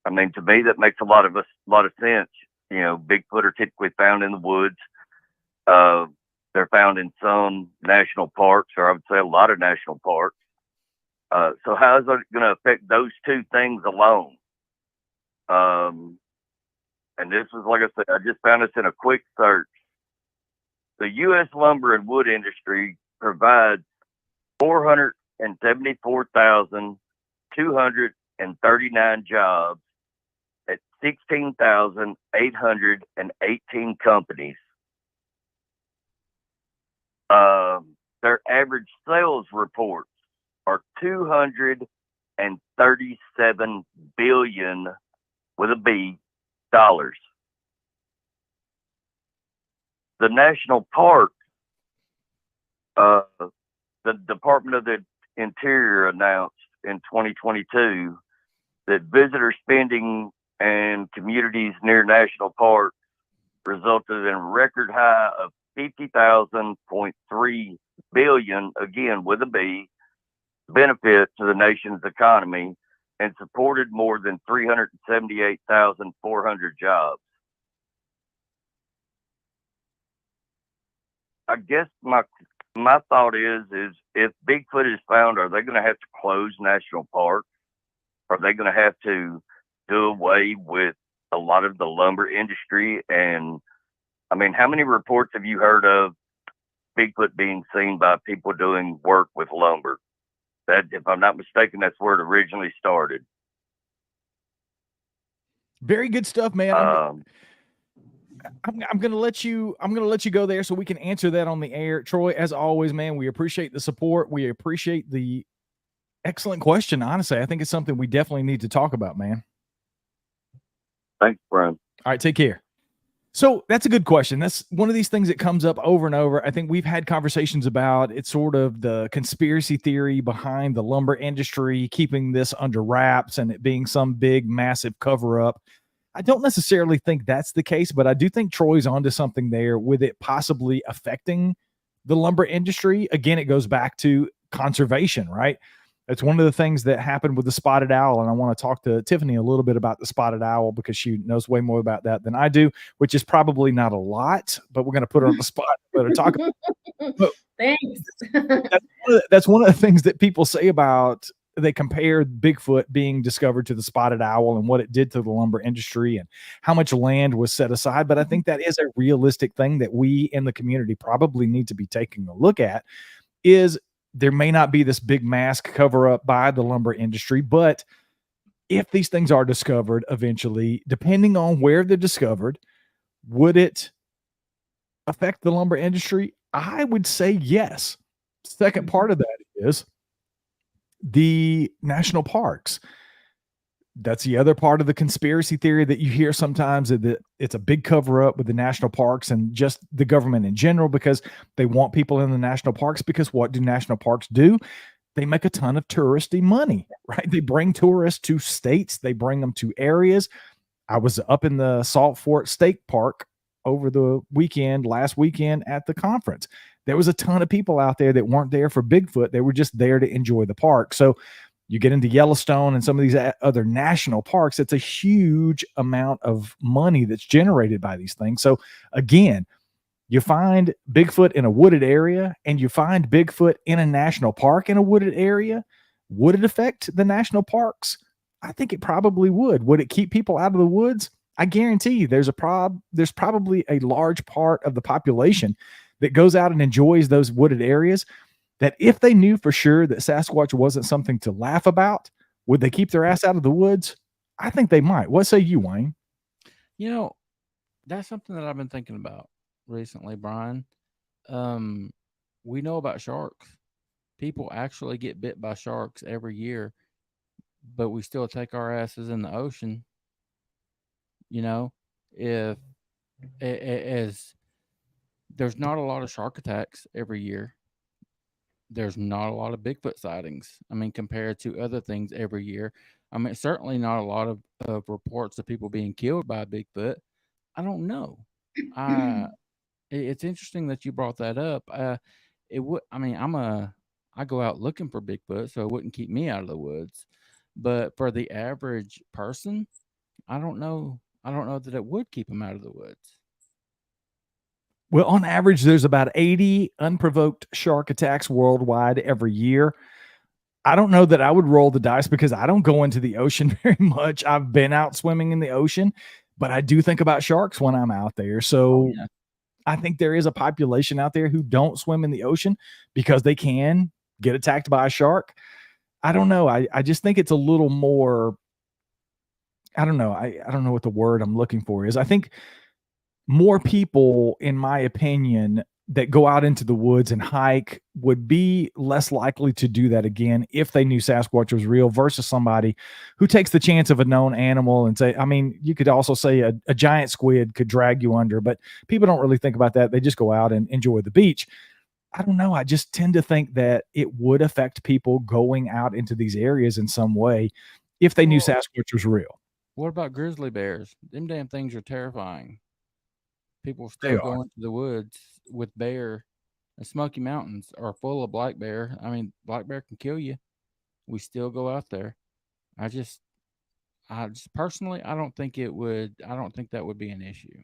I mean, to me, that makes a lot of sense. You know, Bigfoot are typically found in the woods. They're found in some national parks, or I would say a lot of national parks. So how is it going to affect those two things alone? And this is, like I said, I just found this in a quick search. The U.S. lumber and wood industry provides 474,239 jobs at 16,818 companies. Their average sales reports are 237 billion with a B dollars. The national park, the Department of the Interior announced in 2022 that visitor spending and communities near national parks resulted in a record high of 50,000.3 billion, again with a B, benefit to the nation's economy and supported more than 378,400 jobs. I guess my thought is if Bigfoot is found, are they going to have to close national parks? Are they going to have to do away with a lot of the lumber industry? And I mean, how many reports have you heard of Bigfoot being seen by people doing work with lumber? That, if I'm not mistaken, that's where it originally started. Very good stuff, man. I'm gonna let you go there so we can answer that on the air. Troy, as always, man, we appreciate the support. We appreciate the excellent question. Honestly, I think it's something we definitely need to talk about, man. Thanks, Brian. All right, take care. So that's a good question. That's one of these things that comes up over and over. I think we've had conversations about it's sort of the conspiracy theory behind the lumber industry, keeping this under wraps and it being some big, massive cover up. I don't necessarily think that's the case, but I do think Troy's onto something there with it possibly affecting the lumber industry. Again, it goes back to conservation, right? It's one of the things that happened with the spotted owl. And I want to talk to Tiffany a little bit about the spotted owl because she knows way more about that than I do, which is probably not a lot, but we're going to put her on the spot. Let her talk about it. Thanks. That's one of the things that people say about they compare Bigfoot being discovered to the spotted owl and what it did to the lumber industry and how much land was set aside. But I think that is a realistic thing that we in the community probably need to be taking a look at. Is there may not be this big mask cover up by the lumber industry, but if these things are discovered eventually, depending on where they're discovered, would it affect the lumber industry? I would say yes. Second part of that is the national parks. That's the other part of the conspiracy theory that you hear sometimes, that it's a big cover up with the national parks and just the government in general, because they want people in the national parks. Because what do national parks do? They make a ton of touristy money, right? They bring tourists to states, they bring them to areas. I was up in the Salt Fork State Park over the weekend, last weekend at the conference. There was a ton of people out there that weren't there for Bigfoot. They were just there to enjoy the park. So you get into Yellowstone and some of these other national parks, it's a huge amount of money that's generated by these things. So again, you find Bigfoot in a wooded area and you find Bigfoot in a national park in a wooded area. Would it affect the national parks? I think it probably would. Would it keep people out of the woods? I guarantee you there's probably a large part of the population that goes out and enjoys those wooded areas, that if they knew for sure that Sasquatch wasn't something to laugh about, would they keep their ass out of the woods? I think they might. What say you, Wayne? You know, that's something that I've been thinking about recently, Brian. We know about sharks. People actually get bit by sharks every year, but we still take our asses in the ocean. You know, if as there's not a lot of shark attacks every year, there's not a lot of Bigfoot sightings. I mean, compared to other things every year. I mean, certainly not a lot of reports of people being killed by Bigfoot. I don't know. It's interesting that you brought that up. It would. I mean, I go out looking for Bigfoot, so it wouldn't keep me out of the woods. But for the average person, I don't know. I don't know that it would keep them out of the woods. Well, on average, there's about 80 unprovoked shark attacks worldwide every year. I don't know that I would roll the dice because I don't go into the ocean very much. I've been out swimming in the ocean, but I do think about sharks when I'm out there. So yeah. I think there is a population out there who don't swim in the ocean because they can get attacked by a shark. I don't know. I just think it's a little more, I don't know. I don't know what the word I'm looking for is. I think more people, in my opinion, that go out into the woods and hike would be less likely to do that again if they knew Sasquatch was real versus somebody who takes the chance of a known animal and say, I mean, you could also say a giant squid could drag you under, but people don't really think about that. They just go out and enjoy the beach. I don't know. I just tend to think that it would affect people going out into these areas in some way if they knew Sasquatch was real. What about grizzly bears? Them damn things are terrifying. People They still are. go into the woods with bear. The Smoky Mountains are full of black bear. I mean, black bear can kill you. We still go out there. I just personally, I don't think that would be an issue.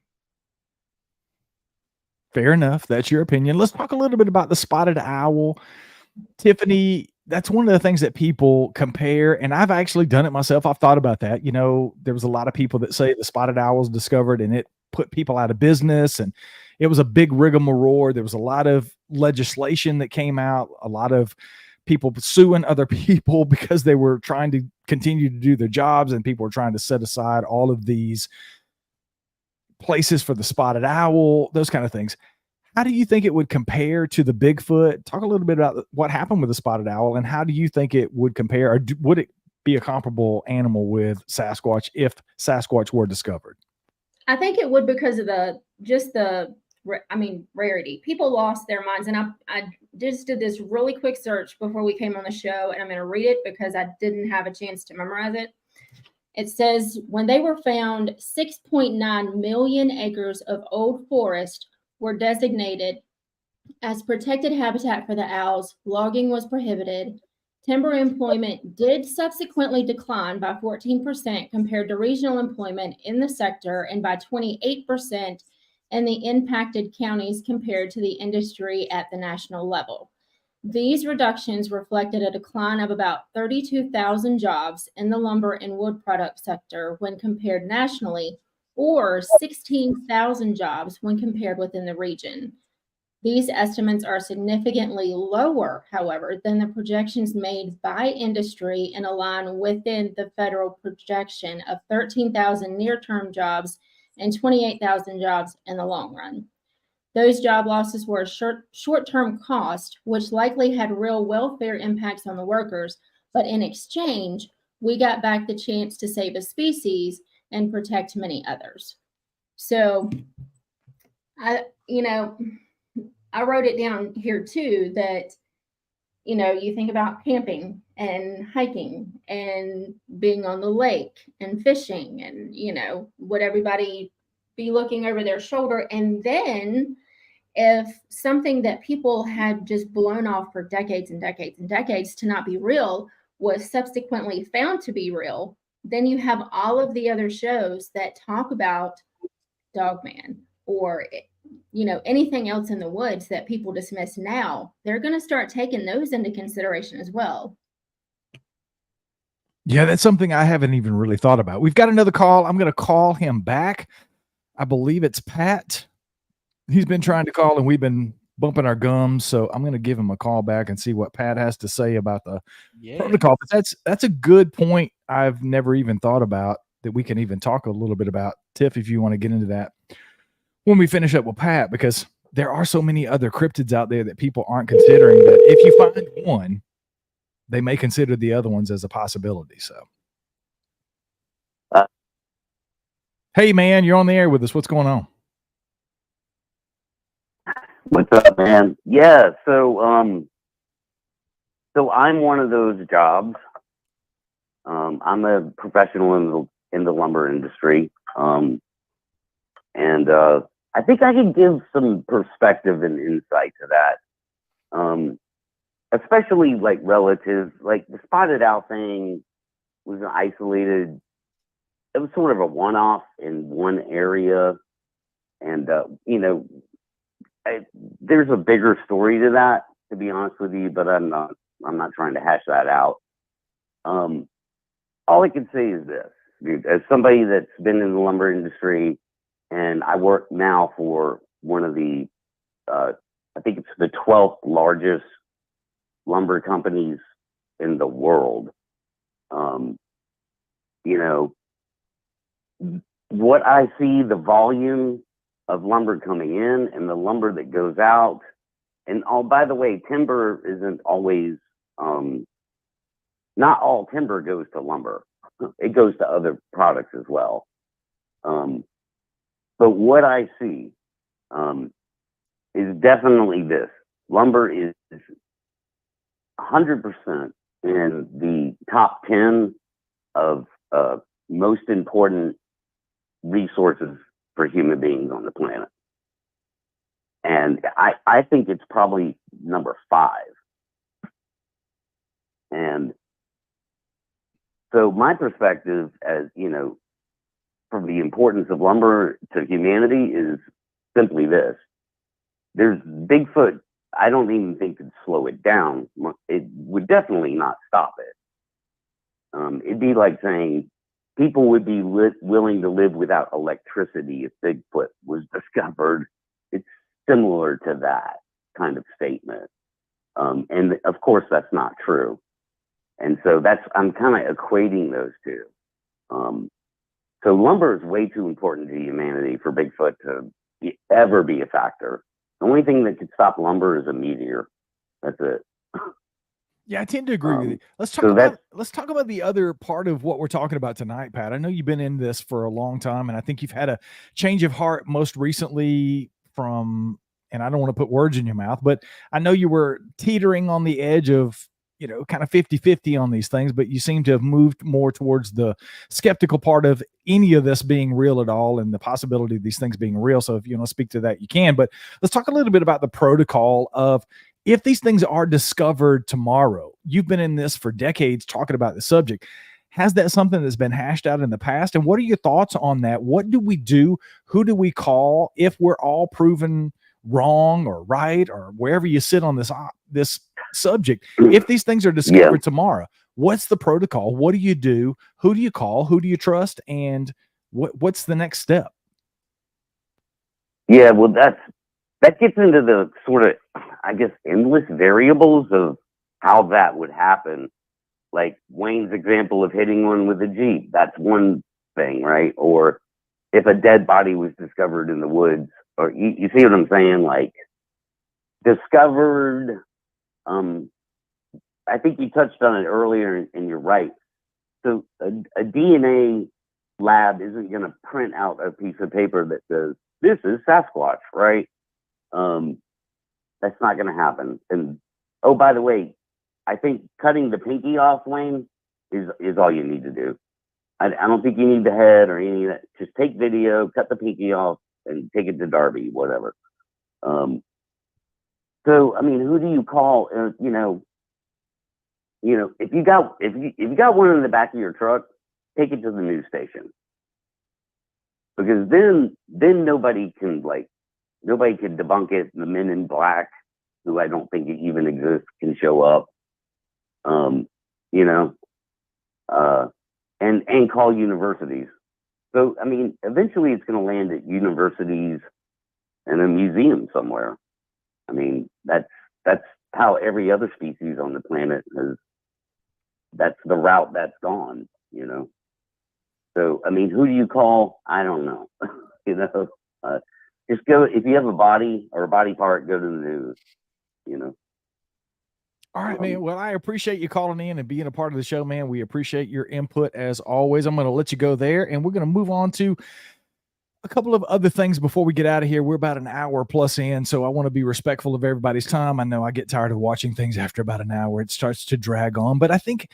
Fair enough. That's your opinion. Let's talk a little bit about the spotted owl. Tiffany, that's one of the things that people compare, and I've actually done it myself. I've thought about that. You know, there was a lot of people that say the spotted owl was discovered and it put people out of business, and it was a big rigmarole. There was a lot of legislation that came out, a lot of people suing other people because they were trying to continue to do their jobs, and people were trying to set aside all of these places for the spotted owl, those kind of things. How do you think it would compare to the Bigfoot? Talk a little bit about what happened with the spotted owl, and how do you think it would compare, or would it be a comparable animal with Sasquatch if Sasquatch were discovered? I think it would because of rarity. People lost their minds. And I just did this really quick search before we came on the show, and I'm going to read it because I didn't have a chance to memorize it. It says, when they were found, 6.9 million acres of old forest were designated as protected habitat for the owls. Logging was prohibited. Timber employment did subsequently decline by 14% compared to regional employment in the sector, and by 28% in the impacted counties compared to the industry at the national level. These reductions reflected a decline of about 32,000 jobs in the lumber and wood product sector when compared nationally, or 16,000 jobs when compared within the region. These estimates are significantly lower, however, than the projections made by industry and align within the federal projection of 13,000 near-term jobs and 28,000 jobs in the long run. Those job losses were a short-term cost, which likely had real welfare impacts on the workers, but in exchange, we got back the chance to save a species and protect many others. So, I wrote it down here too, that, you think about camping and hiking and being on the lake and fishing and, would everybody be looking over their shoulder? And then if something that people had just blown off for decades and decades and decades to not be real was subsequently found to be real, then you have all of the other shows that talk about Dogman or anything else in the woods that people dismiss now. They're going to start taking those into consideration as well. Yeah, that's something I haven't even really thought about. We've got another call. I'm going to call him back. I believe it's Pat. He's been trying to call and we've been bumping our gums. So I'm going to give him a call back and see what Pat has to say about the protocol. But that's a good point I've never even thought about that we can even talk a little bit about. Tiff, if you want to get into that when we finish up with Pat, because there are so many other cryptids out there that people aren't considering, that if you find one, they may consider the other ones as a possibility. So, hey man, you're on the air with us. What's going on? What's up, man? Yeah, so I'm one of those jobs. I'm a professional in the lumber industry, and I think I can give some perspective and insight to that, especially like relative, like the spotted owl thing was an isolated. It was sort of a one-off in one area, and there's a bigger story to that, to be honest with you, but I'm not trying to hash that out. All I can say is this, dude, as somebody that's been in the lumber industry, and I work now for one of the, I think it's the 12th largest lumber companies in the world. What I see, the volume of lumber coming in and the lumber that goes out. And by the way, timber isn't always, not all timber goes to lumber. It goes to other products as well. But what I see is definitely this. Lumber is 100% in the top 10 of most important resources for human beings on the planet. And I think it's probably number 5. And so my perspective, as from the importance of lumber to humanity, is simply this. There's Bigfoot, I don't even think it'd slow it down. It would definitely not stop it. It'd be like saying people would be willing to live without electricity if Bigfoot was discovered. It's similar to that kind of statement. And of course, that's not true. And so I'm kind of equating those two. So lumber is way too important to humanity for Bigfoot to ever be a factor. The only thing that could stop lumber is a meteor. That's it. Yeah, I tend to agree with you. Let's talk about the other part of what we're talking about tonight, Pat. I know you've been in this for a long time, and I think you've had a change of heart most recently from, and I don't want to put words in your mouth, but I know you were teetering on the edge of, kind of 50-50 on these things, but you seem to have moved more towards the skeptical part of any of this being real at all and the possibility of these things being real. So if you want to speak to that, you can. But let's talk a little bit about the protocol of, if these things are discovered tomorrow. You've been in this for decades talking about the subject. Has that something that's been hashed out in the past? And what are your thoughts on that? What do we do? Who do we call if we're all proven wrong or right, or wherever you sit on this subject. If these things are discovered tomorrow, what's the protocol? What do you do? Who do you call? Who do you trust? And what's the next step? Yeah, well, that gets into the sort of, I guess, endless variables of how that would happen. Like Wayne's example of hitting one with a Jeep, that's one thing, right? Or if a dead body was discovered in the woods, or you see what I'm saying? Like discovered, I think you touched on it earlier, and you're right. So a DNA lab isn't going to print out a piece of paper that says, this is Sasquatch, right? That's not going to happen. And oh, by the way, I think cutting the pinky off, Wayne, is all you need to do. I don't think you need the head or any of that. Just take video, cut the pinky off, and take it to Darby, whatever. So I mean, who do you call? You know, if you got one in the back of your truck, take it to the news station, because then nobody can debunk it. The Men in Black, who I don't think even exists, can show up. And call universities. So I mean, eventually it's going to land at universities and a museum somewhere. I mean, that's how every other species on the planet has. That's the route that's gone. So I mean, who do you call? I don't know. Just go, if you have a body or a body part, go to the news. All right, man. Well, I appreciate you calling in and being a part of the show, man. We appreciate your input as always. I'm going to let you go there, and we're going to move on to a couple of other things before we get out of here. We're about an hour plus in, so I want to be respectful of everybody's time. I know I get tired of watching things after about an hour. It starts to drag on, but I think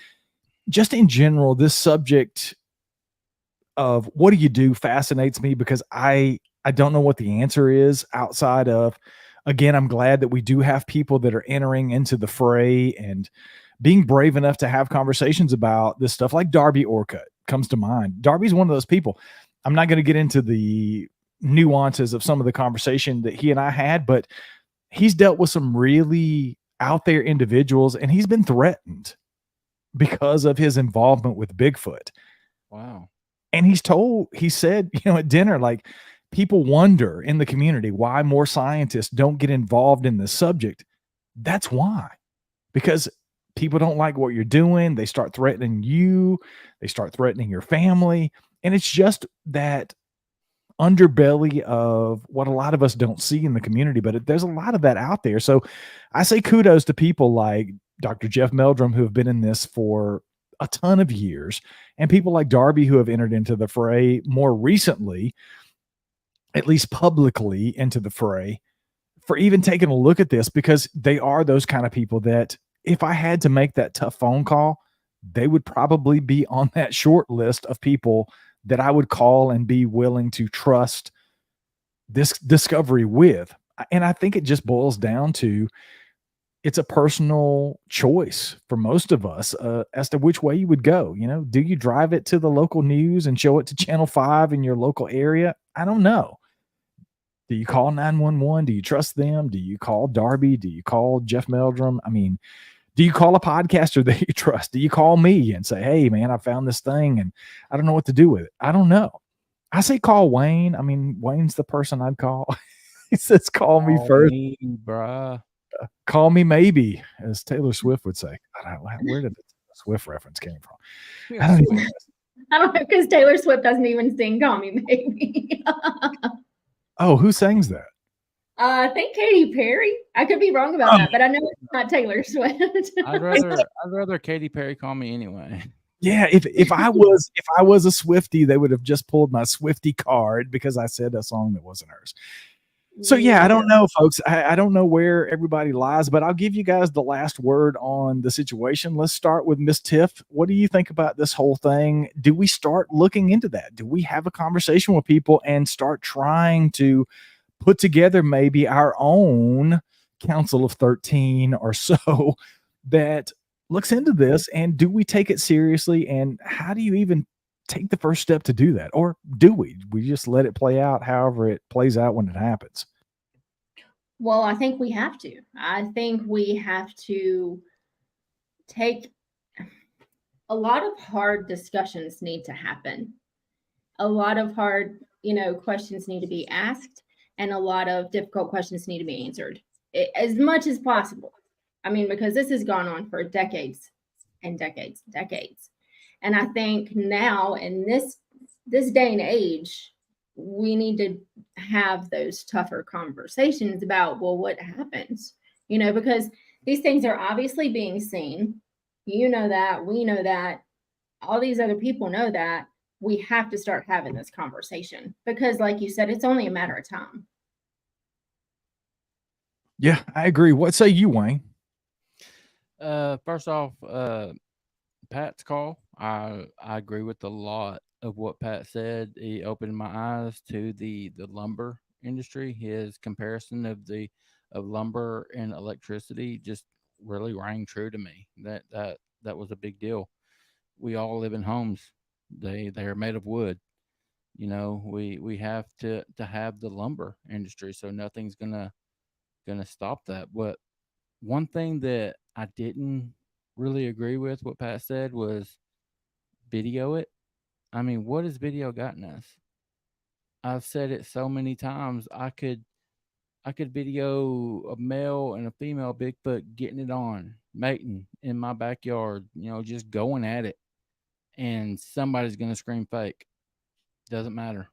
just in general, this subject of what do you do fascinates me, because I don't know what the answer is outside of, again, I'm glad that we do have people that are entering into the fray and being brave enough to have conversations about this stuff. Like Darby Orcutt comes to mind. Darby's one of those people. I'm not going to get into the nuances of some of the conversation that he and I had, but he's dealt with some really out there individuals, and he's been threatened because of his involvement with Bigfoot. Wow. And he said, at dinner, like, people wonder in the community why more scientists don't get involved in this subject. That's why, because people don't like what you're doing. They start threatening you. They start threatening your family. And it's just that underbelly of what a lot of us don't see in the community, but there's a lot of that out there. So I say kudos to people like Dr. Jeff Meldrum, who have been in this for a ton of years, and people like Darby, who have entered into the fray more recently, at least publicly into the fray, for even taking a look at this, because they are those kind of people that if I had to make that tough phone call, they would probably be on that short list of people that I would call and be willing to trust this discovery with. And I think it just boils down to, it's a personal choice for most of us as to which way you would go. Do you drive it to the local news and show it to Channel 5 in your local area? I don't know. Do you call 911? Do you trust them? Do you call Darby? Do you call Jeff Meldrum? I mean, do you call a podcaster that you trust? Do you call me and say, hey, man, I found this thing and I don't know what to do with it? I don't know. I say call Wayne. I mean, Wayne's the person I'd call. He says, call me first. Me, bruh. Call me maybe, as Taylor Swift would say. I don't know, where did the Swift reference came from? I don't know, because Taylor Swift doesn't even sing Call Me Maybe. Oh, who sings that? I think Katy Perry. I could be wrong about that, but I know it's not Taylor Swift. I'd rather Katy Perry call me anyway. Yeah, if I was a Swiftie, they would have just pulled my Swiftie card because I said a song that wasn't hers. So yeah, I don't know, folks. I don't know where everybody lies, but I'll give you guys the last word on the situation. Let's start with Miss Tiff. What do you think about this whole thing? Do we start looking into that? Do we have a conversation with people and start trying to put together maybe our own Council of 13 or so that looks into this? And do we take it seriously? And how do you even take the first step to do that? Or do we just let it play out however it plays out when it happens? Well, I think we have to. I think we have to take a lot of hard discussions need to happen. A lot of hard, questions need to be asked, and a lot of difficult questions need to be answered as much as possible. I mean, because this has gone on for decades and decades, decades. And I think now in this day and age, we need to have those tougher conversations about, well, what happens? Because these things are obviously being seen. You know that, we know that, all these other people know that. We have to start having this conversation because, like you said, it's only a matter of time. Yeah, I agree. What say you, Wayne? First off, Pat's call. I agree with a lot of what Pat said. He opened my eyes to the lumber industry. His comparison of lumber and electricity just really rang true to me. That was a big deal. We all live in homes. They are made of wood. We have to have the lumber industry, so nothing's gonna stop that. But one thing that I didn't really agree with what Pat said was video it. I mean, what has video gotten us? I've said it so many times. I could video a male and a female Bigfoot getting it on, mating in my backyard, just going at it, and somebody's gonna scream fake. Doesn't matter.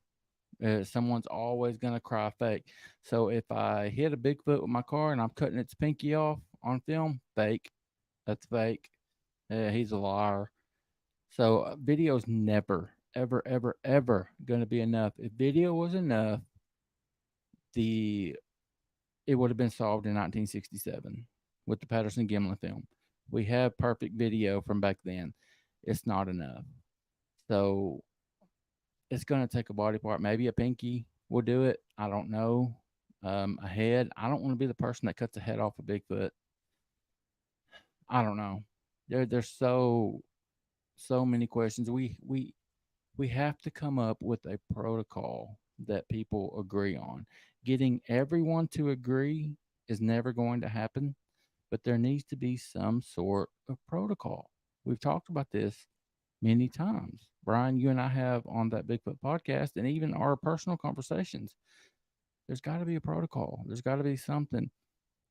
Someone's always gonna cry fake. So if I hit a Bigfoot with my car and I'm cutting its pinky off on film, fake. That's fake. He's a liar. So video's never, ever, ever, ever going to be enough. If video was enough, it would have been solved in 1967 with the Patterson Gimlin film. We have perfect video from back then. It's not enough. So it's going to take a body part. Maybe a pinky will do it. I don't know. A head. I don't want to be the person that cuts the head off a Bigfoot. I don't know. There's so many questions. We have to come up with a protocol that people agree on. Getting everyone to agree is never going to happen, but there needs to be some sort of protocol. We've talked about this many times. Brian, you and I have on that Bigfoot podcast and even our personal conversations. There's got to be a protocol. There's got to be something.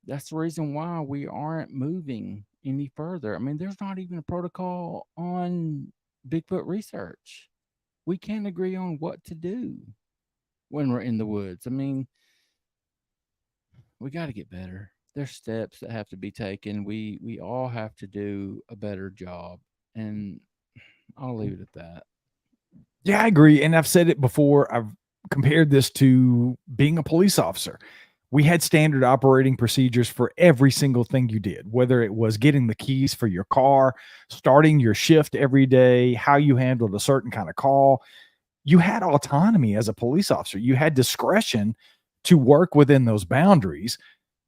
That's the reason why we aren't moving any further. I mean, there's not even a protocol on Bigfoot research. We can't agree on what to do when we're in the woods. I mean, we got to get better. There's steps that have to be taken. We all have to do a better job, and I'll leave it at that. Yeah, I agree. And I've said it before. I've compared this to being a police officer. We had standard operating procedures for every single thing you did, whether it was getting the keys for your car, starting your shift every day, how you handled a certain kind of call. You had autonomy as a police officer. You had discretion to work within those boundaries,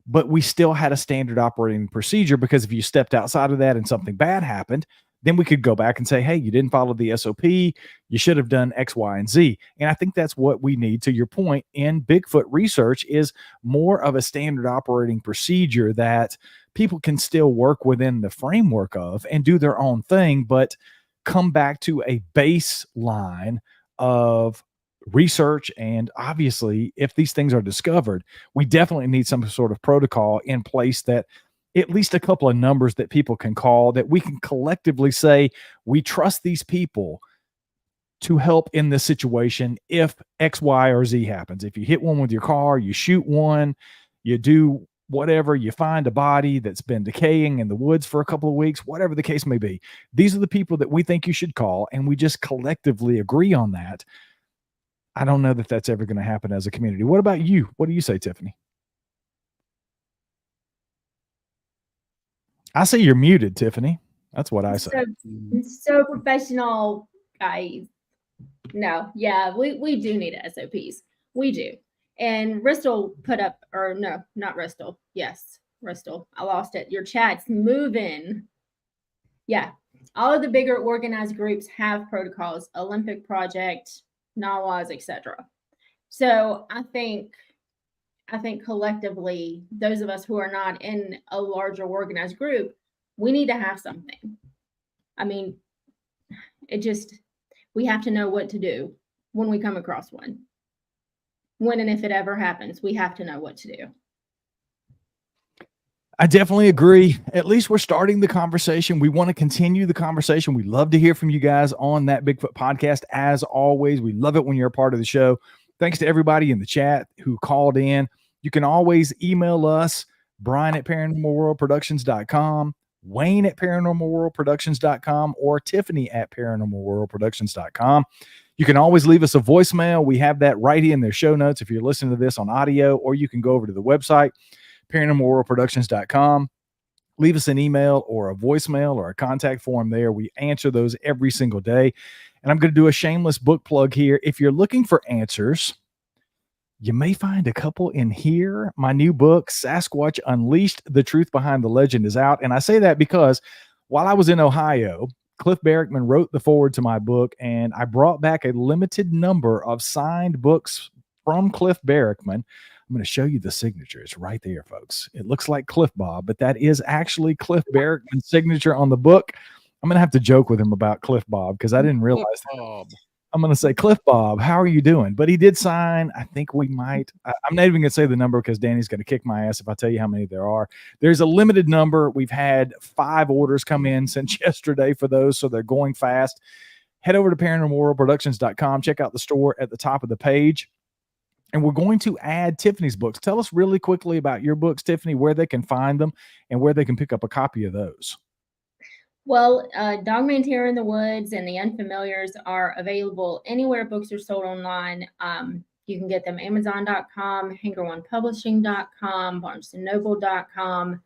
but we still had a standard operating procedure because if you stepped outside of that and something bad happened, then we could go back and say, hey, you didn't follow the SOP. You should have done X, Y, and Z. And I think that's what we need, to your point, in Bigfoot research is more of a standard operating procedure that people can still work within the framework of and do their own thing, but come back to a baseline of research. And obviously, if these things are discovered, we definitely need some sort of protocol in place, that at least a couple of numbers that people can call, that we can collectively say we trust these people to help in this situation if X, Y, or Z happens. If you hit one with your car, you shoot one, you do whatever, you find a body that's been decaying in the woods for a couple of weeks, whatever the case may be. These are the people that we think you should call, and we just collectively agree on that. I don't know that that's ever going to happen as a community. What about you? What do you say, Tiffany? I say you're muted, Tiffany. That's what I say. So professional, guys. No, yeah, we do need SOPs. We do. And Ristol put up, or no, not Ristol. Yes, Ristol. I lost it. Your chat's moving. Yeah. All of the bigger organized groups have protocols, Olympic Project, NAWAs, etc. So I think I think collectively, those of us who are not in a larger organized group, we need to have something. I mean, we have to know what to do when we come across one. When and if it ever happens, we have to know what to do. I definitely agree. At least we're starting the conversation. We want to continue the conversation. We love to hear from you guys on That Bigfoot Podcast. As always, we love it when you're a part of the show. Thanks to everybody in the chat who called in. You can always email us, Brian at paranormalworldproductions.com, Wayne at paranormalworldproductions.com, or Tiffany at paranormalworldproductions.com. You can always leave us a voicemail. We have that right here in their show notes if you're listening to this on audio, or you can go over to the website, paranormalworldproductions.com. Leave us an email or a voicemail or a contact form there. We answer those every single day. And I'm going to do a shameless book plug here. If you're looking for answers, you may find a couple in here. My new book, Sasquatch Unleashed: The Truth Behind the Legend, is out. And I say that because while I was in Ohio, Cliff Barrickman wrote the foreword to my book, and I brought back a limited number of signed books from Cliff Barrickman. I'm going to show you the signature. It's right there, folks. It looks like Cliff Bob, but that is actually Cliff Barrickman's signature on the book. I'm going to have to joke with him about Cliff Bob because I didn't realize that. I'm going to say, Cliff Bob, how are you doing? But he did sign. I think we might. I'm not even going to say the number because Danny's going to kick my ass if I tell you how many there are. There's a limited number. We've had 5 orders come in since yesterday for those, so they're going fast. Head over to paranormalworldproductions.com. Check out the store at the top of the page. And we're going to add Tiffany's books. Tell us really quickly about your books, Tiffany, where they can find them and where they can pick up a copy of those. Well, Dogman Terror in the Woods and The Unfamiliars are available anywhere books are sold online. You can get them Amazon.com, HangerOnePublishing.com, BarnesandNoble.com.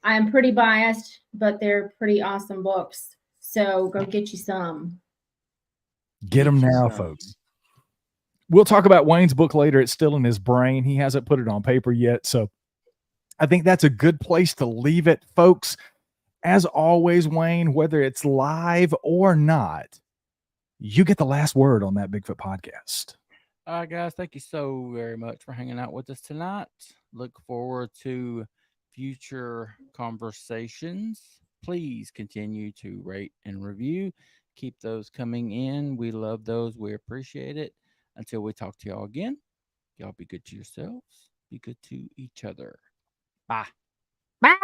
I am pretty biased, but they're pretty awesome books. So go get you some. Get them now, folks. We'll talk about Wayne's book later. It's still in his brain. He hasn't put it on paper yet. So I think that's a good place to leave it, folks. As always, Wayne, whether it's live or not, you get the last word on That Bigfoot Podcast. All right, guys, thank you so very much for hanging out with us tonight. Look forward to future conversations. Please continue to rate and review. Keep those coming in. We love those. We appreciate it. Until we talk to y'all again, y'all be good to yourselves. Be good to each other. Bye. Bye.